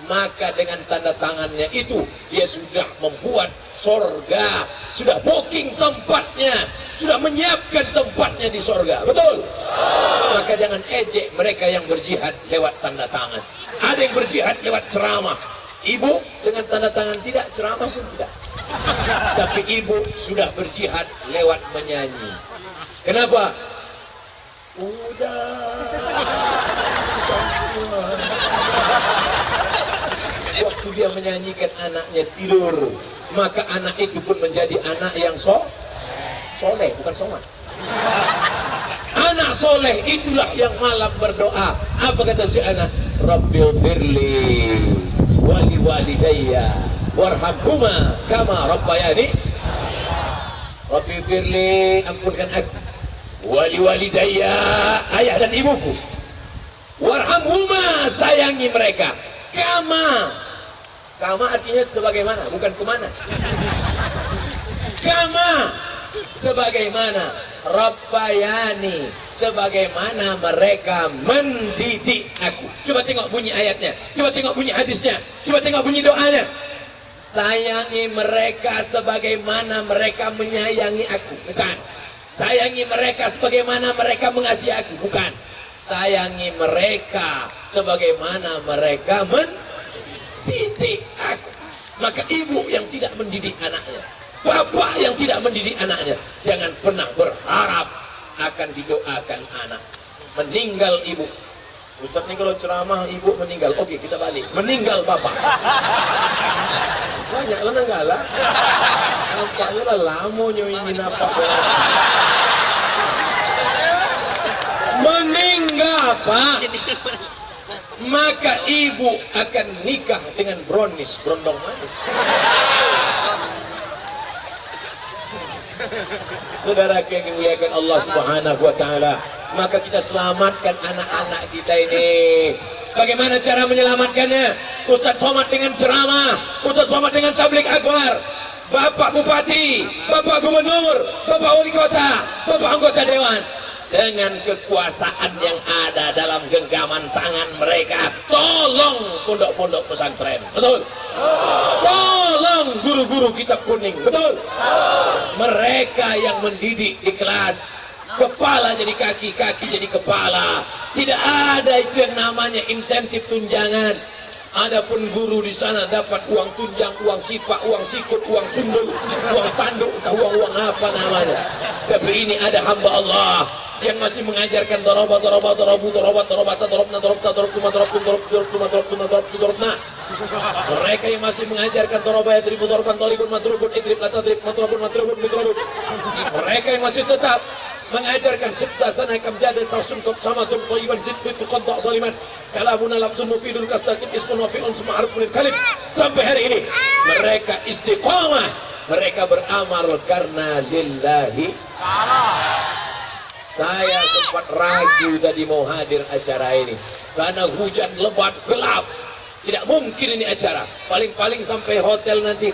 Maka dengan tanda tangannya itu dia sudah membuat sorga, sudah booking tempatnya, sudah menyiapkan tempatnya di sorga, betul? Maka jangan ejek mereka yang berjihad lewat tanda tangan. Ada yang berjihad lewat ceramah. Ibu dengan tanda tangan tidak, ceramah pun tidak. Tapi ibu sudah berjihad lewat menyanyi. Kenapa? Waktu dia menyanyikan anaknya tidur, maka anak itu pun menjadi anak yang soleh, bukan somat. Anak soleh itulah yang malam berdoa. Apa kata si anak? Rabbil firli wali walidayya warhamhuma kama rabbayani. Rabbil firli, ampunkan aku. Wali walidayya, ayah dan ibuku. Warhamhuma, sayangi mereka. Kama artinya sebagaimana, bukan kemana. Kama sebagaimana, Rabbayani sebagaimana mereka mendidik aku. Coba tengok bunyi ayatnya, coba tengok bunyi hadisnya, coba tengok bunyi doanya. Sayangi mereka sebagaimana mereka menyayangi aku, bukan. Sayangi mereka sebagaimana mereka mengasihi aku, bukan. Sayangi mereka sebagaimana mereka mendidik aku. Maka ibu yang tidak mendidik anaknya, bapak yang tidak mendidik anaknya, jangan pernah berharap akan didoakan anak. Meninggal ibu, Ustaz ini kalau ceramah ibu meninggal, oke kita balik. Meninggal bapak, banyak lah nanggala. Nampaknya lah lama nyoingin apa. Meninggal pak, maka ibu akan nikah dengan brownies, berondong manis. Saudara yang dimuliakan Allah Subhanahu wa taala, maka kita selamatkan anak-anak kita ini. Bagaimana cara menyelamatkannya? Ustaz Somad dengan ceramah, Ustaz Somad dengan tabligh akbar, Bapak Bupati, Bapak Gubernur, Bapak Wali Kota, Bapak Anggota Dewan, dengan kekuasaan yang ada dalam genggaman tangan mereka, tolong pondok-pondok pesantren, betul? Tolong guru-guru kitab kuning, betul? Mereka yang mendidik di kelas, kepala jadi kaki, kaki jadi kepala. Tidak ada itu yang namanya insentif tunjangan. Adapun guru di sana dapat uang tunjang, uang sipak, uang sikut, uang sundul, uang tanduk, uang apa namanya. Tapi ini ada hamba Allah yang masih mengajarkan dorobat. Mereka yang masih mengajarkan dorobat, ribu doroban, tolikun, matrubun, idrib, latadrib, matrubun, mitrubun. Mereka yang masih tetap mengajarkan sibsasana kam jadal sausum tuk sama tuk toiban zidbit tuk kontak saliman kalabuna labzun mufidun kastakit ismun wafi'un suma'arif munir kalib. Sampai hari ini mereka istiqamah, mereka beramal karena lillahi. Saya sempat ragu tadi mau hadir acara ini karena hujan lebat gelap, tidak mungkin ini acara, paling-paling sampai hotel nanti.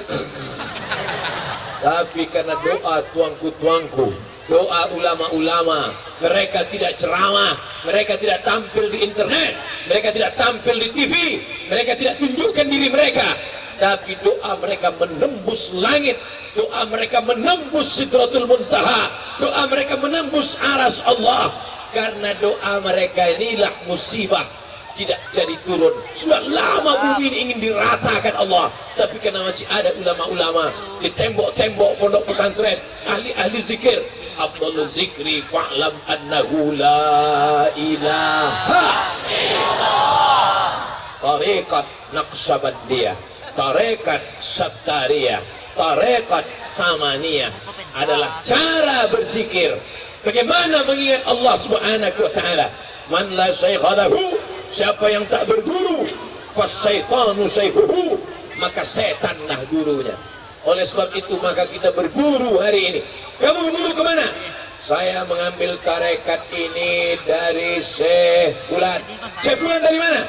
Tapi karena doa tuangku, doa ulama-ulama, mereka tidak ceramah, mereka tidak tampil di internet, mereka tidak tampil di TV, mereka tidak tunjukkan diri mereka, tapi doa mereka menembus langit, doa mereka menembus Sidratul Muntaha, doa mereka menembus aras Allah. Karena doa mereka inilah musibah tidak jadi turun. Sudah lama bumi ini ingin diratakan Allah, tapi karena masih ada ulama-ulama di tembok-tembok pondok pesantren, ahli-ahli zikir. Afdhalul zikri fa'lam annahu la ilaha illallah. Tarekat Naqsabandiyah, tarekat Sattariyah, tarekat Samaniyah adalah cara berzikir. Bagaimana mengingat Allah Subhanahu wa taala? Man la syaikha lahu, siapa yang tak berguru, fasyaitanu syaikhuhu, maka setanlah gurunya. Oleh sebab itu maka kita berguru hari ini. Kamu berguru kemana? Saya mengambil tarekat ini dari Syekh Fulan. Syekh Fulan dari mana?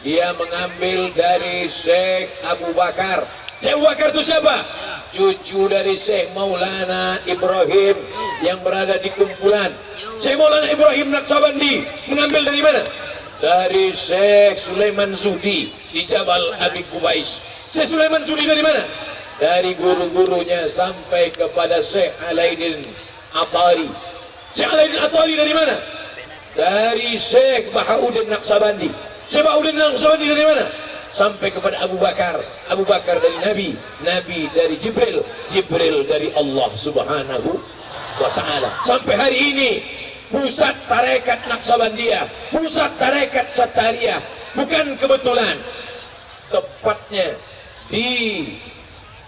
Dia mengambil dari Syekh Abu Bakar. Syekh Abu Bakar itu siapa? Cucu dari Syekh Maulana Ibrahim yang berada di kumpulan. Syekh Maulana Ibrahim Naqsabandi mengambil dari mana? Dari Syekh Sulaiman Zudi di Jabal Abi Kubais. Syekh Sulaiman Zudi dari mana? Dari guru-gurunya sampai kepada Syekh Alaidin Atari. Syekh Alaidin Atari dari mana? Dari Syekh Bahauddin Naqsabandi. Syekh Bahauddin Naqsabandi dari mana? Sampai kepada Abu Bakar. Abu Bakar dari Nabi, Nabi dari Jibril, Jibril dari Allah Subhanahu wa ta'ala. Sampai hari ini pusat tarekat Naqsabandiyah, pusat tarekat Sattariyah bukan kebetulan, tepatnya di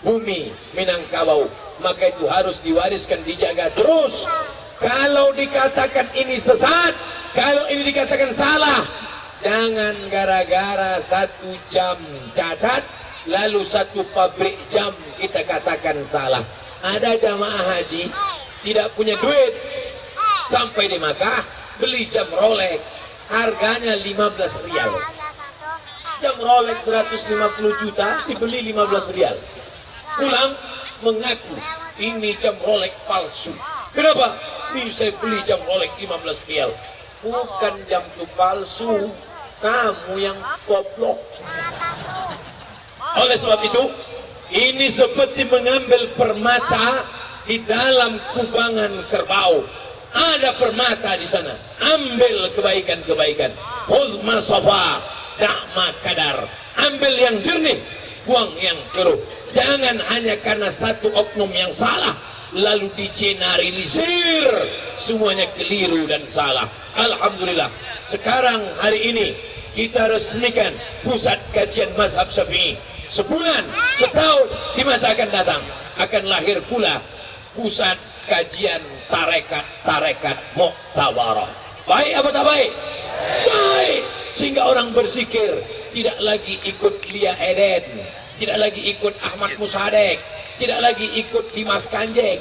bumi Minangkabau. Maka itu harus diwariskan, dijaga terus. Kalau dikatakan ini sesat, kalau ini dikatakan salah, jangan gara-gara 1 jam cacat lalu 1 pabrik jam kita katakan salah. Ada jamaah haji tidak punya duit, sampai di Makkah beli jam Rolex, harganya 15 rial. Jam Rolex 150 juta dibeli 15 rial. Pulang mengaku ini jam Rolex palsu. Kenapa? Ini saya beli jam Rolex 15 rial. Bukan jam itu palsu, kamu yang goblok. Oleh sebab itu, ini seperti mengambil permata di dalam kubangan kerbau. Ada permata di sana. Ambil kebaikan-kebaikan. Khudh ma safa, da'ma kadar. Ambil yang jernih, buang yang keruh. Jangan hanya karena satu oknum yang salah lalu digeneralisir, semuanya keliru dan salah. Alhamdulillah, sekarang hari ini kita resmikan pusat kajian mazhab Syafi'i. Sebulan, setahun di masa akan datang akan lahir pula pusat kajian tarekat Mu'tabarah. Baik apa tak baik? Baik. Sehingga orang berzikir tidak lagi ikut Lia Eden, tidak lagi ikut Ahmad Musadek, tidak lagi ikut Dimas Kanjeng,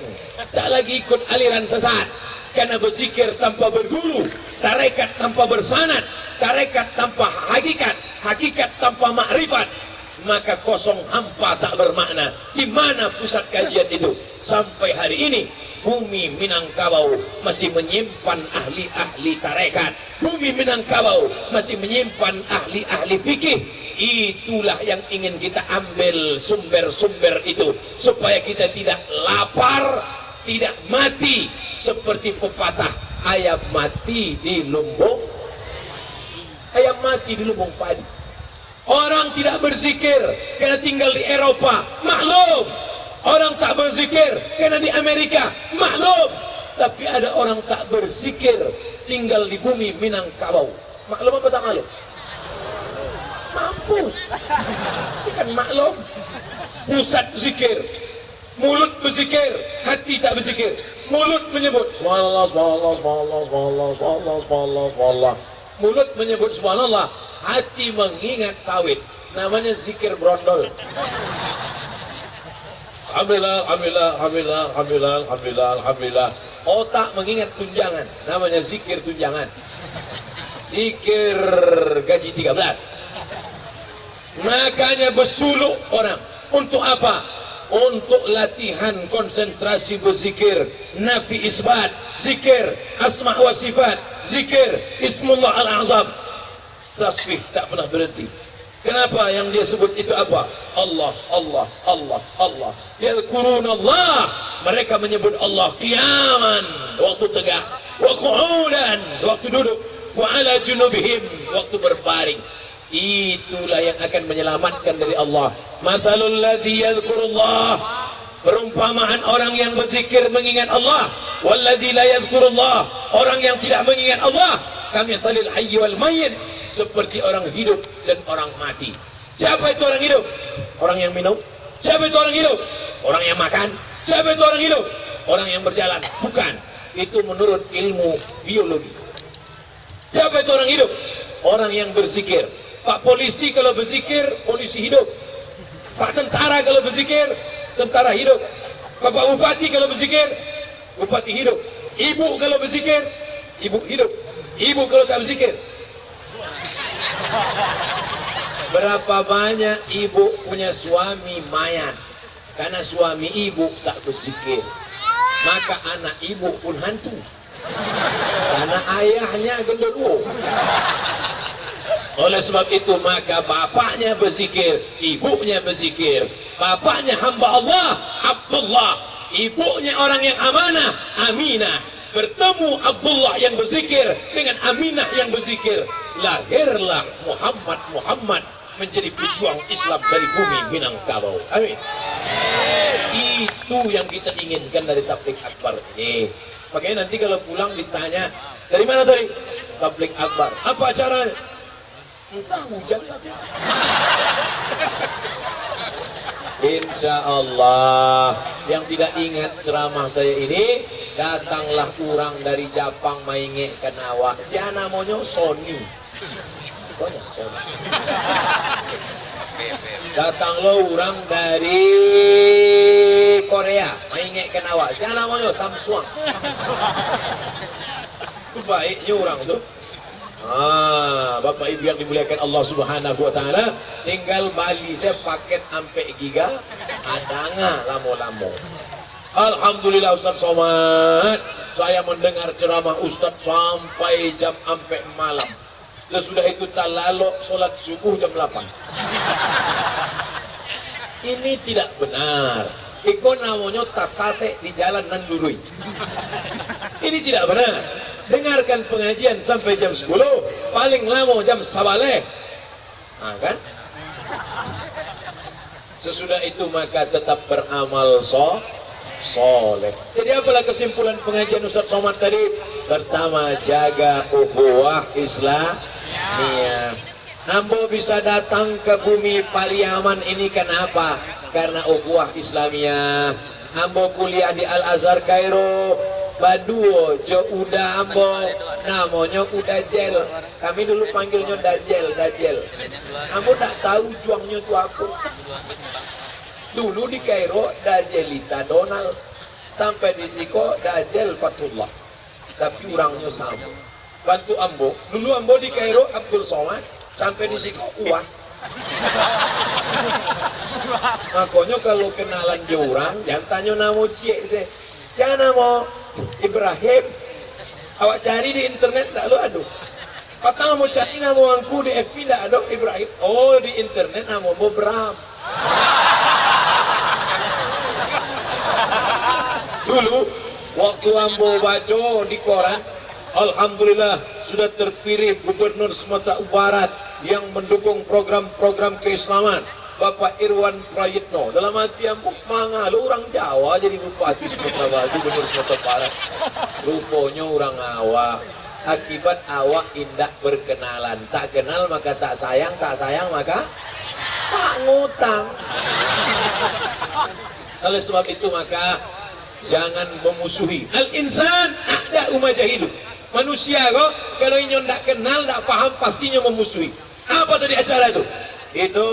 tidak lagi ikut aliran sesat. Karena berzikir tanpa berguru, tarekat tanpa bersanad, tarekat tanpa hakikat, hakikat tanpa makrifat, maka kosong hampa tak bermakna. Di mana pusat kajian itu? Sampai hari ini bumi Minangkabau masih menyimpan ahli-ahli tarekat, bumi Minangkabau masih menyimpan ahli-ahli fikih. Itulah yang ingin kita ambil sumber-sumber itu, supaya kita tidak lapar, tidak mati seperti pepatah ayam mati di lumbung, ayam mati di lumbung padi. Orang tidak berzikir karena tinggal di Eropa, maklum. Orang tak berzikir karena di Amerika, maklum. Tapi ada orang tak berzikir tinggal di bumi Minangkabau, maklum apa tak maklum? Mampus. Kan maklum. Pusat zikir, mulut berzikir, hati tak berzikir. Mulut menyebut subhanallah, subhanallah, subhanallah, subhanallah, subhanallah, subhanallah, subhanallah. Mulut menyebut subhanallah, hati mengingat sawit. Namanya zikir brondol. Alhamdulillah, alhamdulillah, alhamdulillah, alhamdulillah, alhamdulillah, alhamdulillah. Otak mengingat tunjangan. Namanya zikir tunjangan. Zikir gaji 13. Makanya bersuluk orang. Untuk apa? Untuk latihan konsentrasi berzikir. Nafi isbat, zikir asma wa sifat, zikir ismullah al-azam. Tasbih tak pernah berhenti. Kenapa yang dia sebut itu apa? Allah, Allah, Allah, Allah. Yadhkurunallah. Mereka menyebut Allah qiyaman, waktu tegak, wa qu'udan, waktu duduk, wa ala junubihim, waktu berbaring. Itulah yang akan menyelamatkan dari Allah. Masalul ladzi yadhkurullah, perumpamaan orang yang berzikir mengingat Allah, walladzi la yadhkurullah, orang yang tidak mengingat Allah, kamithal hayy wal mayyit, seperti orang hidup dan orang mati. Siapa itu orang hidup? Orang yang minum. Siapa itu orang hidup? Orang yang makan. Siapa itu orang hidup? Orang yang berjalan. Bukan. Itu menurut ilmu biologi. Siapa itu orang hidup? Orang yang berzikir. Pak polisi kalau berzikir, polisi hidup. Pak tentara kalau berzikir, tentara hidup. Bapak bupati kalau berzikir, bupati hidup. Ibu kalau berzikir, ibu hidup. Ibu kalau tak berzikir. Berapa banyak ibu punya suami mayat karena suami ibu tak berzikir. Maka anak ibu pun hantu karena ayahnya genderuwo. Oleh sebab itu maka bapaknya berzikir, ibunya berzikir. Bapaknya hamba Allah, Abdullah. Ibunya orang yang amanah, Aminah. Bertemu Abdullah yang berzikir dengan Aminah yang berzikir. Lahirlah Muhammad menjadi pejuang Islam dari bumi Minangkabau. Amin. Itu yang kita inginkan dari tabligh akbar ini. Makanya nanti kalau pulang ditanya, dari mana tadi? Tabligh akbar. Apa acaranya? Entah, hujan lagi. Insya Allah yang tidak ingat ceramah saya ini, datanglah orang dari Japang mainge kenawa. Siapa namanya? Sony. Datanglah orang dari Korea mainge kenawa. Siapa namanya? Samsung. Itu baiknya orang tuh. Bapak Ibu yang dimuliakan Allah Subhanahu wa taala, tinggal Bali saya paket ampe giga adanga lamo-lamo. Alhamdulillah Ustaz Somad, saya mendengar ceramah Ustaz sampai jam ampe malam. Sesudah itu talalok salat subuh jam 8. Ini tidak benar. Iko namanya tasase di jalan nan lurui. Ini tidak benar. Dengarkan pengajian sampai jam 10, paling lama jam 11. Nah, kan? Sesudah itu maka tetap beramal soleh. Jadi apalah kesimpulan pengajian Ustaz Somad tadi? Pertama, jaga ukhuwah Islamiyah. Ambo bisa datang ke bumi Pariaman ini kenapa? Karena ukhuwah Islamiyah. Ambo kuliah di Al-Azhar Kairo. Baduo jo udah ambo namanya udah jel. Kami dulu panggilnya dajel. Ambo tak tahu juangnya itu aku. Dulu di Kairo Dajelita Donald, sampai di Siko Dajel Fatullah. Tapi orangnya sama. Bantu ambo. Dulu ambo di Kairo Abdul Somad, sampai di Siko Uas. Makanya kalau kenalan di orang, jangan tanya nama cik saya. Siapa nama? Ibrahim. Awak cari di internet tak lu aduh. Kata mau cari nama aku di FB tak ada Ibrahim. Oh di internet nama Bram. Dulu waktu ambo baca di koran, alhamdulillah sudah terpilih Gubernur Sumatera Barat yang mendukung program-program keislaman, Bapak Irwan Prayitno. Dalam hati ampun manga, lu orang Jawa jadi Bupati Sumatera Barat, Gubernur Sumatera Barat. Rupanya orang awak. Akibat awak indah berkenalan. Tak kenal maka tak sayang maka tak ngutang. Oleh sebab itu maka jangan memusuhi. Al-insan a'da'u ma jahilu. Manusia kok kalau inyo tidak kenal, tidak paham, pastinya memusuhi. Apa tadi acara itu? Itu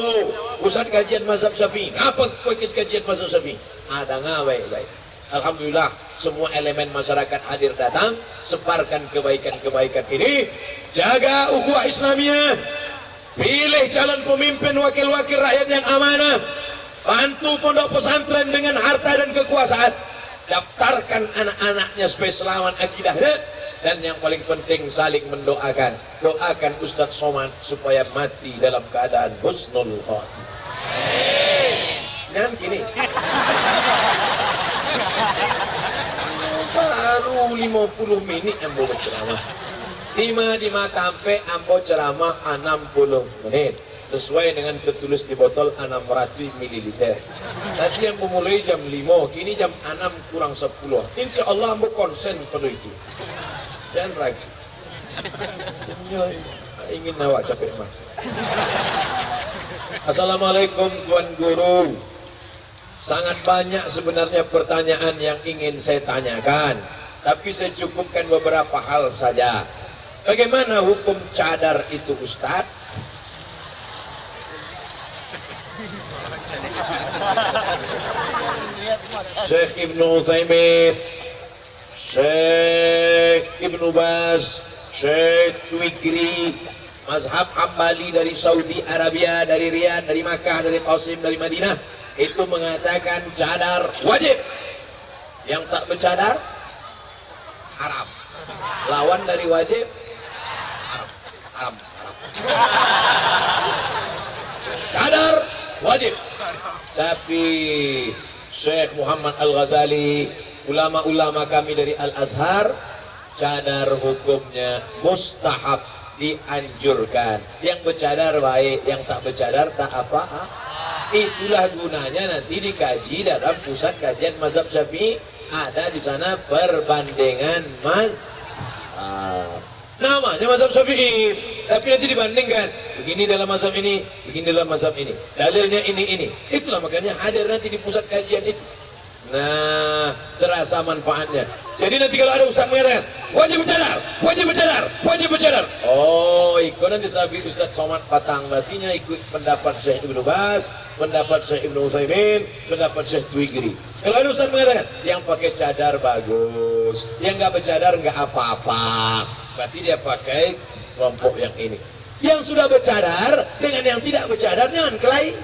pusat kajian mazhab Syafi'i. Apa kajian mazhab Syafi'i? Ada nggak baik-baik. Alhamdulillah semua elemen masyarakat hadir datang, sebarkan kebaikan-kebaikan ini, jaga ukhuwah Islamiyah, pilih calon pemimpin wakil-wakil rakyat yang amanah, bantu pondok pesantren dengan harta dan kekuasaan, daftarkan anak-anaknya supaya selamat akidahnya, dan yang paling penting saling mendoakan. Doakan Ustadz Somad supaya mati dalam keadaan husnul khotimah. Jangan gini. Baru 50 menit ambo berceramah. Di Matampe ambo ceramah 60 menit. Sesuai dengan tertulis di botol 600 ml. Tadi yang memulai jam 5, kini jam 6 kurang 10. Insya Allah ambo konsen pada itu. Jangan ragu. Ingin awak capek mah. Assalamualaikum Tuan Guru. Sangat banyak sebenarnya pertanyaan yang ingin saya tanyakan, tapi saya cukupkan beberapa hal saja. Bagaimana hukum cadar itu, Ustadz? Syekh Ibnu Utsaimin, Syekh Ibnu Baz, Syekh Tuwikri, mazhab Hambali dari Saudi Arabia, dari Riyadh, dari Makkah, dari Qasim, dari Madinah, itu mengatakan cadar wajib. Yang tak bercadar haram. Lawan dari wajib haram. Cadar wajib. Tapi Syekh Muhammad Al-Ghazali, ulama-ulama kami dari Al-Azhar, cadar hukumnya mustahab, dianjurkan. Yang bercadar baik, yang tak bercadar tak apa-apa. Itulah gunanya nanti dikaji dalam pusat kajian mazhab Syafi'i. Ada di sana perbandingan namanya mazhab Syafi'i, tapi nanti dibandingkan begini dalam mazhab ini, begini dalam mazhab ini, dalilnya ini. Itulah makanya hadir nanti di pusat kajian itu. Nah, terasa manfaatnya. Jadi nanti kalau ada ustaz mengatakan wajib bercadar. Oh, ikut nanti sahabat Ustaz Somad Patang, berartinya ikut pendapat Syekh Ibnu Baz, pendapat Syekh Ibnu Utsaimin, pendapat Syekh Tuwikri. Kalau ada ustaz mengatakan yang pakai cadar bagus, yang nggak bercadar nggak apa-apa, berarti dia pakai kelompok yang ini. Yang sudah bercadar dengan yang tidak bercadar jangan kelahi.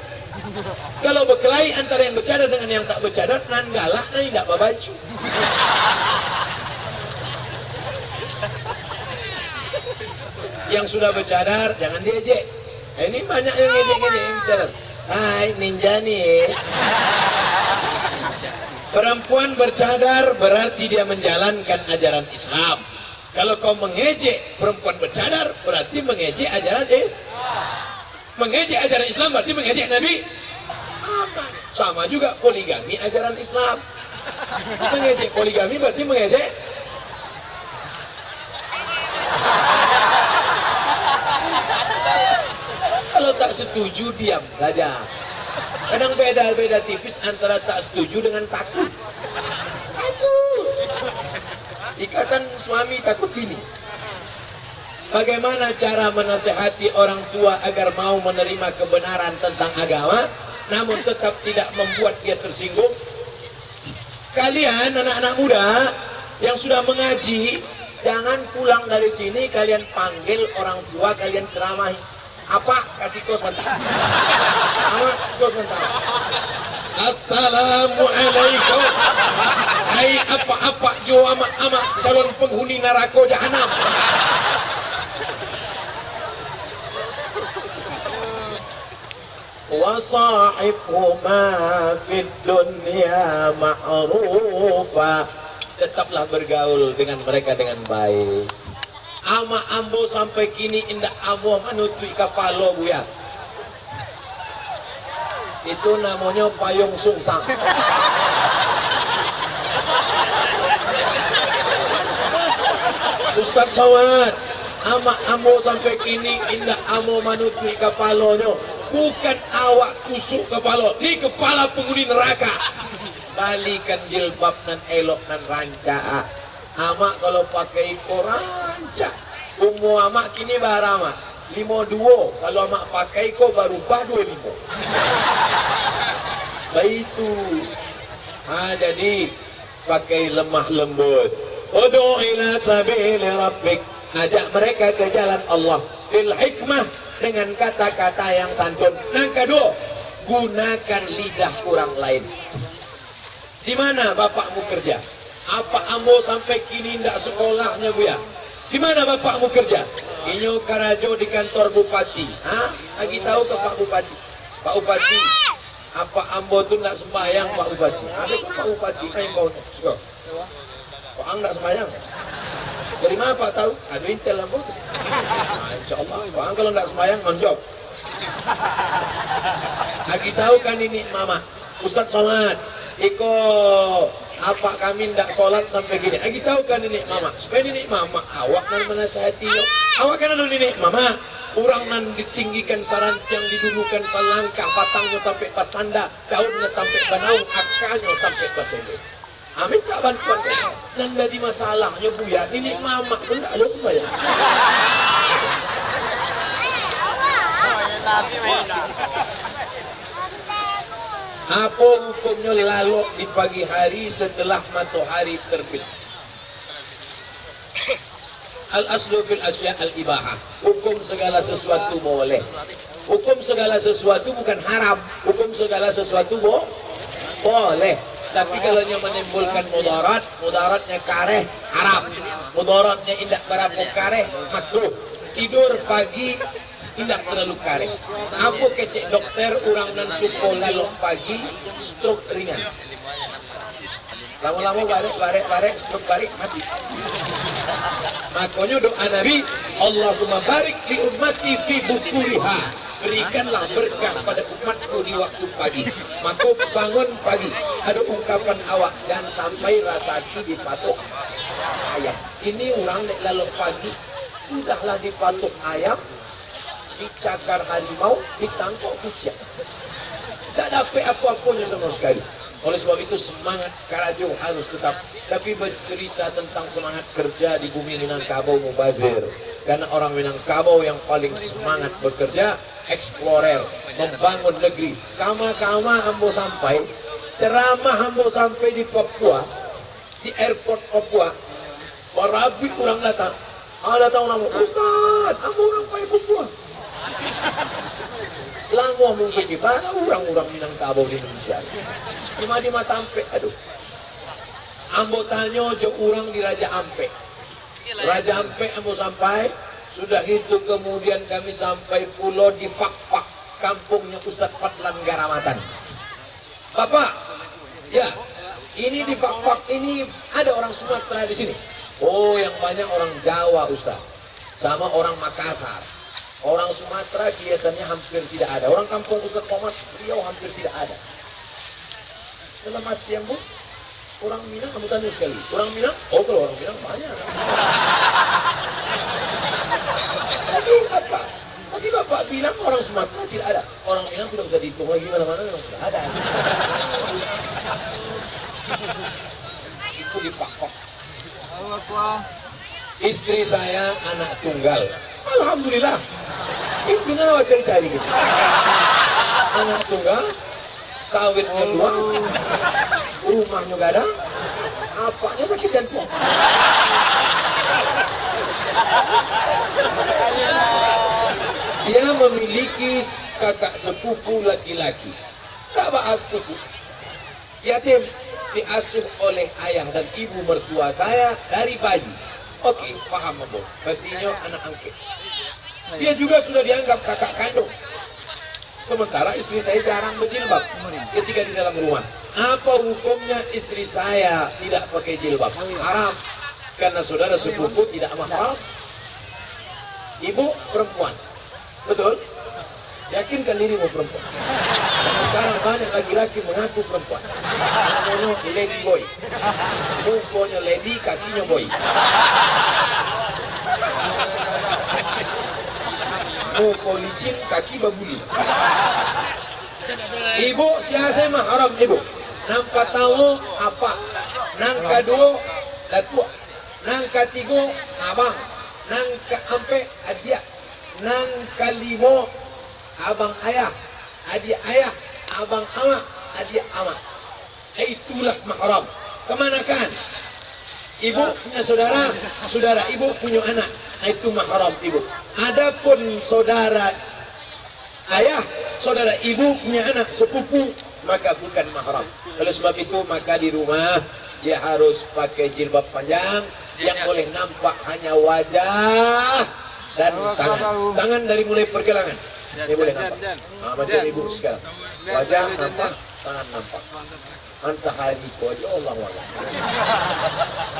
Kalau berkelahi antara yang bercadar dengan yang tak bercadar, nan galak, nan tidak babaju. Yang sudah bercadar jangan diejek. Ini banyak yang ngejek-ngejek yang bercadar. Hai ninja nih. Perempuan bercadar berarti dia menjalankan ajaran Islam. Kalau kau mengejek perempuan bercadar berarti mengejek ajaran Islam. Mengejek ajaran Islam berarti mengejek Nabi. Sama juga poligami ajaran Islam. Mengejek poligami berarti mengejek. Kalau tak setuju diam saja. Kadang beda tipis antara tak setuju dengan takut. Ikatan suami takut bini. Bagaimana cara menasihati orang tua agar mau menerima kebenaran tentang agama, namun tetap tidak membuat dia tersinggung? Kalian anak-anak muda yang sudah mengaji, jangan pulang dari sini kalian panggil orang tua kalian ceramahi. Apa? Kasih kos mentah. Kos mentah. Assalamualaikum. Hai apa-apa jo amat-amat calon penghuni neraka jahanam. Wasahibhuma fid dunya ma'rufa. Tetaplah bergaul dengan mereka dengan baik. ama ambo sampai kini indah ambo manutui kapalo buya. Itu namanya payung sungsang. Ustaz Somad, ama ambo sampai kini indah ambo manutui kapalonyo. Bukan awak tusuk kepala, ini kepala penghuni neraka. Balikan jilbab nan elok nan ranca. Amak kalau pakai koranca. Umur amak kini barama 52. Kalau amak pakai ko baru 25. Baitu. Jadi pakai lemah lembut. Ud'u ila sabili rabbik. Ajak mereka ke jalan Allah. Bil hikmah, dengan kata-kata yang santun. Yang kedua, gunakan lidah orang lain. Di mana bapakmu kerja? Apa ambo sampai kini tidak sekolahnya buya? Di mana bapakmu kerja? Inyo karajo di kantor bupati. Lagi tahu ke Pak Bupati? Pak Bupati, apa ambo tu tidak sembahyang Pak Bupati? Ada ke Pak Bupati? Ayo bau. Pak Ang tidak sembahyang. Dari mana Pak tahu? Ada intel ambo. Insya Allah. Pak Ang kalau tidak sembahyang nonjok. Lagi tahu kan ini Mama? Ustaz Somad. Iko apa kami tidak sholat sampai gini. Lagi tahu kan ini Mama? Supaya ini Mama awak nan menasihati. Awak kan ada ini Mama. Orang nan ditinggikan sarancang, didudukan palangkah, batangnya sampai pasanda, daunnya sampai banaung, akarnya sampai paselo. Amin tak bantuan. Dan dari masalahnya buya, ini Mama pun tak ada sembahyang. Apa hukumnya lalu di pagi hari setelah matahari terbit? Al-aslu fil asya al-ibahah. Hukum segala sesuatu boleh. Hukum segala sesuatu bukan haram. Hukum segala sesuatu boleh. Tapi kalau yang menimbulkan mudarat, mudaratnya kareh, haram. Mudaratnya indah berapa kareh, makruh. Tidur pagi tidak terlalu kareh. Aku kecek dokter orang nan suko lalu pagi stroke ringan. Lama-lama barek, stroke barik mati. Makanya doa Nabi, Allahumma barik li ummati fi bukuriha. Berikanlah berkah pada umatku di waktu pagi. Maka bangun pagi. Ada ungkapan awak dan sampai rasaki dipatok ayam. Ini orang lalu pagi sudahlah dipatok ayam, dicakar harimau, ditangkap kucing. Tak dapat apa-apanya sama sekali. Oleh sebab itu semangat Karajo harus tetap. Tapi bercerita tentang semangat kerja di bumi Minangkabau mubazir. Karena orang Minangkabau yang paling semangat bekerja, explorer, membangun negeri. Kama-kama ambo sampai, ceramah ambo sampai di Papua, di airport Papua. Warabi orang datang. Datang orang, Ustaz, ambo orang pai Papua. Lama mungkin di mana orang-orang Minangkabau di Indonesia. Di mata Ampe, aduh. Ambo tanya jo orang di Raja Ampe. Raja Ampe ambo sampai, sudah itu kemudian kami sampai pulau di Fakfak, kampungnya Ustadz Patlan Garamatan. Bapak, ya, ini di Fakfak ini ada orang Sumatera di sini. Oh, yang banyak orang Jawa Ustadz, sama orang Makassar. Orang Sumatera kelihatannya hampir tidak ada. Orang kampung Ustadz Somad Riau hampir tidak ada. Dalam arti yang orang Minang kamu tanya sekali. Orang Minang? Oh, kalau orang Minang banyak. Tadi Bapak bilang orang Sumatera tidak ada. Orang Minang tidak bisa dihitung lagi mana-mana memang tidak ada. Itu di Pakok. Istri saya anak tunggal. Alhamdulillah. Itu dengan awak cari gitu. Anak tunggal, sawitnya 2, rumahnya gak ada, apanya sakit jantung. Dia memiliki kakak sepupu laki-laki. Tak bahas sepupu. Yatim diasuh oleh ayah dan ibu mertua saya dari bayi. Oke, paham Mbok. Berarti anak angkat. Dia juga sudah dianggap kakak kandung. Sementara istri saya jarang berjilbab ketika di dalam rumah. Apa hukumnya istri saya tidak pakai jilbab? Haram. Karena saudara sepupu tidak mahram. Ibu perempuan, betul? Yakinkan dirimu perempuan. Sekarang banyak laki-laki mengaku perempuan. Namanya lady boy. Mukanya lady, kakinya boy. Muka licin, kaki babuli. Ibu siasa mah haram ibu. Nang katawo apa? Nang kadua datua. Nang katigo abang. Nang keempat adia. Nang kalimo abang ayah, adik ayah, abang ama, adik ama. Itulah mahram. Kemanakan? Ibu punya saudara, saudara ibu punya anak. Itu mahram ibu. Adapun saudara ayah, saudara ibu punya anak sepupu, maka bukan mahram. Oleh sebab itu maka di rumah dia harus pakai jilbab panjang yang boleh nampak hanya wajah dan tangan. Tangan dari mulai pergelangan. Ini boleh nampak. Macam ibu sekarang. Wajah nampak, tangan nampak. Antah hari wajah Allah wala.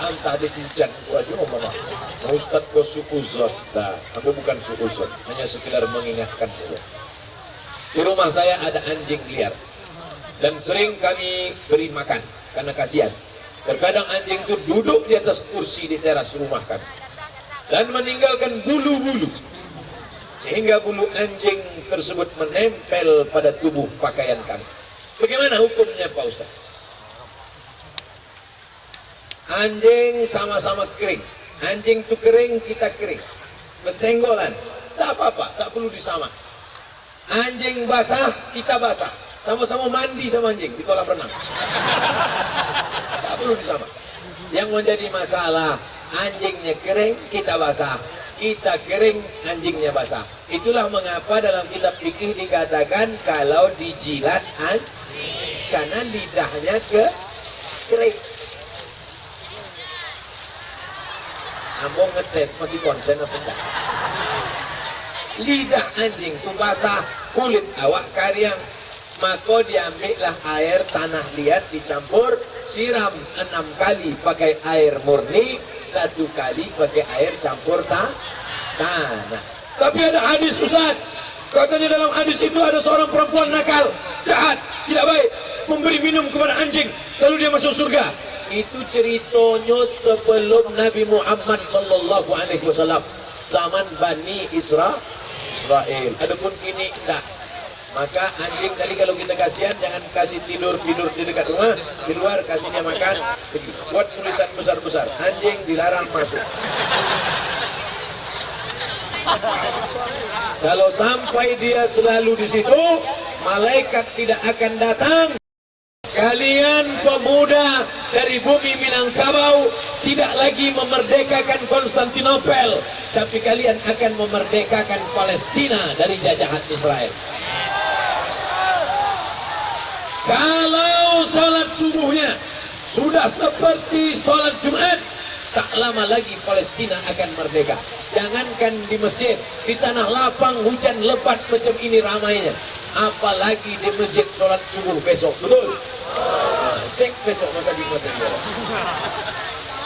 Antah di hujan wajah Allah wala. Ustaz kau suku zat. Aku bukan suku zat. Hanya sekedar mengingatkan saja. Di rumah saya ada anjing liar. Dan sering kami beri makan. Karena kasihan. Terkadang anjing itu duduk di atas kursi di teras rumah kami. Dan meninggalkan bulu-bulu. Sehingga bulu anjing tersebut menempel pada tubuh pakaian kami. Bagaimana hukumnya Pak Ustaz? Anjing sama-sama kering. Anjing itu kering, kita kering. Bersenggolan. Tak apa-apa, tak perlu disama. Anjing basah, kita basah. Sama-sama mandi sama anjing di kolam renang. Tak perlu disama. Yang menjadi masalah, anjingnya kering, kita basah. Kita kering, anjingnya basah. Itulah mengapa dalam kitab fikih dikatakan kalau dijilat karena lidahnya kering. Ambong ngetes masih konsen apa enggak? Lidah anjing itu basah, kulit awak kariang. Maka diambillah air tanah liat dicampur, siram 6 kali pakai air murni, 1 kali pakai air campur tanah. Tapi ada hadis Ustaz, katanya dalam hadis itu ada seorang perempuan nakal, jahat, tidak baik, memberi minum kepada anjing, lalu dia masuk surga. Itu ceritanya sebelum Nabi Muhammad SAW, zaman Bani Israel. Adapun kini tidak. Maka anjing tadi kalau kita kasihan jangan kasih tidur di dekat rumah, di luar kasih dia makan. Buat tulisan besar-besar, anjing dilarang masuk. Kalau sampai dia selalu di situ, malaikat tidak akan datang. Kalian pemuda dari bumi Minangkabau tidak lagi memerdekakan Konstantinopel, tapi kalian akan memerdekakan Palestina dari jajahan Israel. Kalau sholat subuhnya sudah seperti sholat Jumat, tak lama lagi Palestina akan merdeka. Jangankan di masjid, di tanah lapang hujan lebat macam ini ramainya. Apalagi di masjid sholat subuh besok, betul? Cek besok maka di Kota Jaya.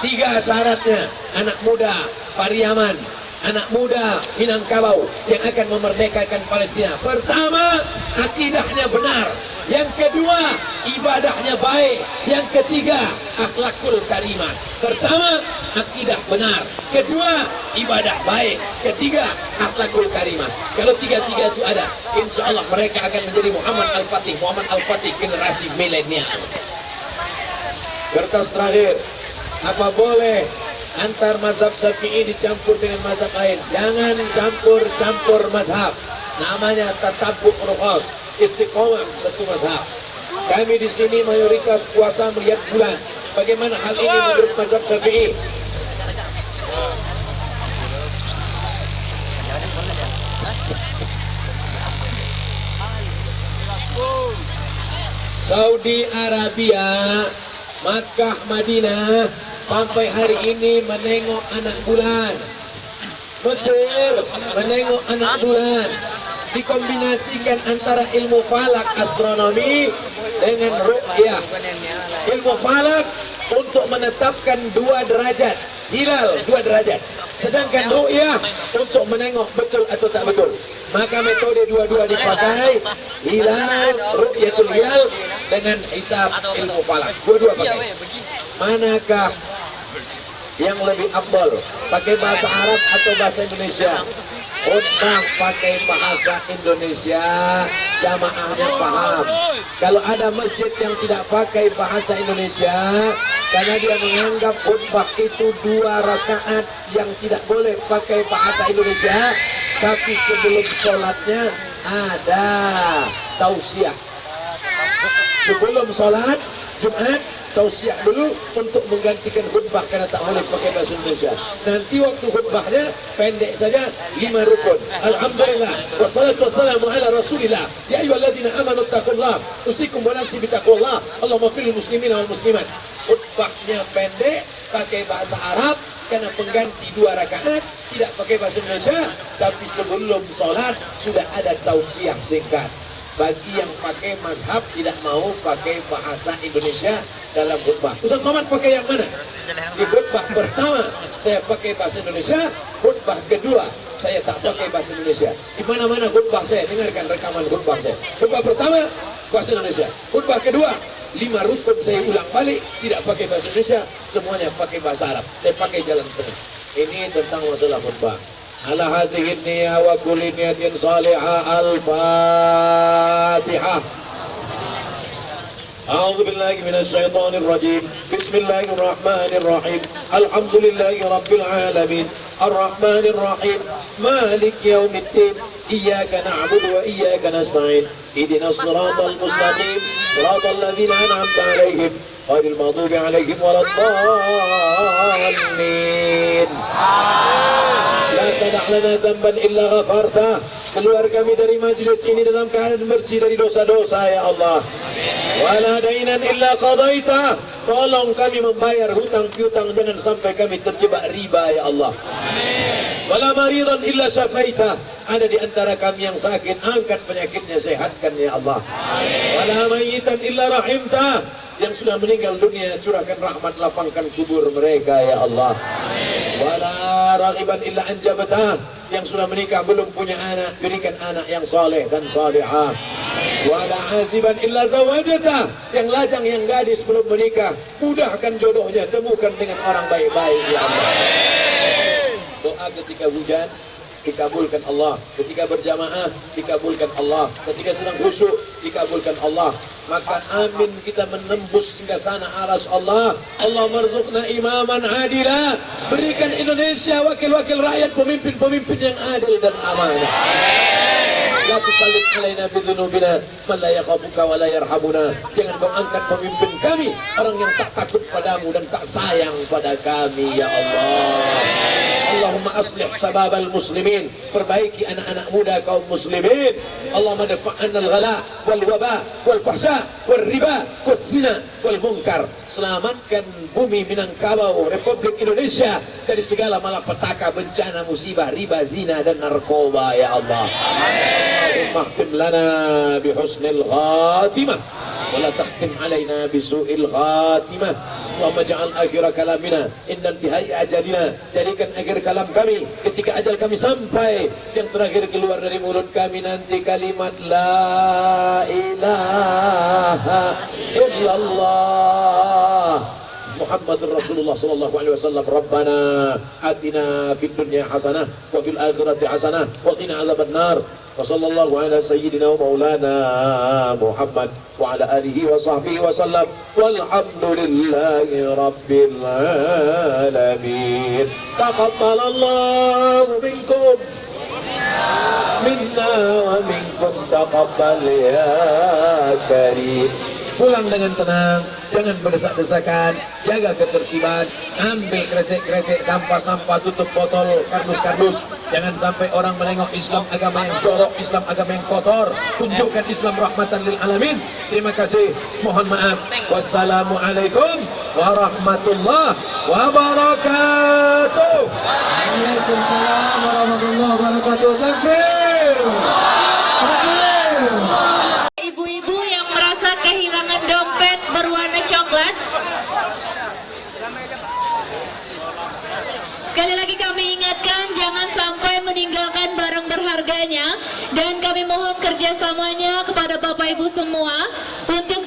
3 syaratnya, anak muda Pariaman, anak muda Minangkabau yang akan memerdekakan Palestina. Pertama, akidahnya benar. Yang kedua, ibadahnya baik. Yang ketiga, akhlakul karimah. Pertama, akidah benar. Kedua, ibadah baik. Ketiga, akhlakul karimah. Kalau tiga-tiga itu ada, insya Allah mereka akan menjadi Muhammad Al-Fatih. Muhammad Al-Fatih generasi milenial. Kertas terakhir, apa boleh antar mazhab Syafi'i dicampur dengan mazhab lain? Jangan campur-campur mazhab. Namanya tatabbu' rukhas, istiqomah satu mazhab. Kami di sini mayoritas puasa melihat bulan. Bagaimana hal ini menurut mazhab Syafi'i? Saudi Arabia, Makkah, Madinah sampai hari ini menengok anak bulan. Mesir menengok anak bulan. Dikombinasikan antara ilmu falak astronomi dengan ru'yah. Ilmu falak untuk menetapkan 2 derajat hilal, 2 derajat. Sedangkan ru'yah untuk menengok betul atau tak betul. Maka metode dua-dua dipakai, hilal, ru'yatul hilal dengan hisab ilmu falak. Dua-dua pakai. Manakah yang lebih afdal? Pakai bahasa Arab atau bahasa Indonesia? Khutbah pakai bahasa Indonesia, jamaahnya paham. Kalau ada masjid yang tidak pakai bahasa Indonesia, karena dia menganggap khutbah itu 2 rakaat yang tidak boleh pakai bahasa Indonesia, tapi sebelum sholatnya ada tausiah. Sebelum sholat Jumat, tausiah dulu untuk menggantikan khutbah karena tak boleh pakai bahasa Indonesia. Nanti waktu khutbahnya pendek saja, 5 rukun. Alhamdulillah, wassalatu wassalamu ala rasulillah. Ya ayyuhalladzina amanu taqullah, usikum wa nafsi bitaqullah. Allahumma fil muslimin wal muslimat. Khutbahnya pendek, pakai bahasa Arab karena pengganti 2 rakaat, tidak pakai bahasa Indonesia, tapi sebelum sholat sudah ada tausiah singkat. Bagi yang pakai mazhab tidak mau pakai bahasa Indonesia dalam khutbah. Ustaz Somad pakai yang mana? Di khutbah pertama saya pakai bahasa Indonesia, khutbah kedua saya tak pakai bahasa Indonesia. Di mana-mana khutbah saya, dengarkan rekaman khutbah saya. Khutbah pertama bahasa Indonesia, khutbah kedua 5 rukun saya ulang balik, tidak pakai bahasa Indonesia, semuanya pakai bahasa Arab. Saya pakai jalan tengah. Ini tentang masalah khutbah. Ala hadhihi niyya wa kulli niyatin salihah. Al-Fatihah. A'udzu billahi minasy syaithanir rajim. Bismillahirrahmanirrahim. Alhamdulillahi rabbil alamin. Arrahmanir rahim. Malik yaumiddin. Iyyaka na'budu wa iyyaka nasta'in. Ihdinas siratal mustaqim. Siratal ladzina an'amta 'alaihim ghairil maghdubi 'alaihim waladdallin. La tada' lana dhanban illa ghafartah. Keluar kami dari majlis ini dalam keadaan bersih dari dosa-dosa ya Allah. Wala dainan illa qadaitah. Tolong kami membayar hutang piutang, jangan sampai kami terjebak riba ya Allah. Wala maridan illa syafaitah. Ada di antara kami yang sakit, angkat penyakitnya, sehatkan ya Allah. Wala mayyitan illa rahimtah. Yang sudah meninggal dunia, curahkan rahmat, lapangkan kubur mereka ya Allah. Wala raghiban illa anjabatah. Yang sudah menikah belum punya anak, berikan anak yang saleh dan salihah. Wala aziban illa zawajatah. Yang lajang, yang gadis belum menikah, mudahkan jodohnya, temukan dengan orang baik-baik ya Allah. Doa ketika hujan dikabulkan Allah, ketika berjamaah dikabulkan Allah, ketika sedang khusyuk dikabulkan Allah. Maka amin kita menembus hingga sana aras Allah. Allah marzuqna imaman adila. Berikan Indonesia wakil-wakil rakyat, pemimpin-pemimpin yang adil dan amanah. La tusallit alaina bidhunubina man la yakhafuka wa la yarhamuna. Jangan kau angkat pemimpin kami, orang yang tak takut padamu dan tak sayang pada kami ya Allah. Allahumma aslih sababal muslimin. Perbaiki anak-anak muda kaum muslimin. Allahumma dafa'anna al-ghala wal waba wal fahsya wal riba wal zina wal munkar. Selamatkan bumi Minangkabau, Republik Indonesia dari segala malapetaka, bencana, musibah, riba, zina dan narkoba ya Allah. Allahumma khtim lana bihusnil khatimah wa la takhtim alaina bisu'il khatimah. Allahumma ja'al akhira kalamina inna intihai ajalina. Jadikan akhir kalam kami ketika ajal kami sampai, yang terakhir keluar dari mulut kami nanti kalimat la ilaha illallah Muhammadur Rasulullah sallallahu alaihi wasallam. Rabbana atina fid dunya hasanah wa fil akhirati hasanah wa qina adzabannar. Wa sallallahu ala sayyidina wa maulana Muhammad wa ala alihi wa sahbihi wa sallam. Walhamdulillahi rabbil alamin. Taqabbalallahu minkum minna wa minkum taqabbal ya karim. Pulang dengan tenang, jangan berdesak-desakan, jaga ketertiban, ambil kresek-kresek, sampah-sampah, tutup botol, kardus-kardus. Jangan sampai orang menengok Islam agama yang jorok, Islam agama yang kotor. Tunjukkan Islam rahmatan lil alamin. Terima kasih, mohon maaf. Wassalamualaikum warahmatullahi wabarakatuh. Waalaikumsalam warahmatullahi wabarakatuh. Takbir. Ibu-ibu yang merasa kehilangan dompet berwarna coklat, Sekali lagi kami ingatkan jangan sampai meninggalkan barang berharganya dan kami mohon kerjasamanya kepada Bapak Ibu semua untuk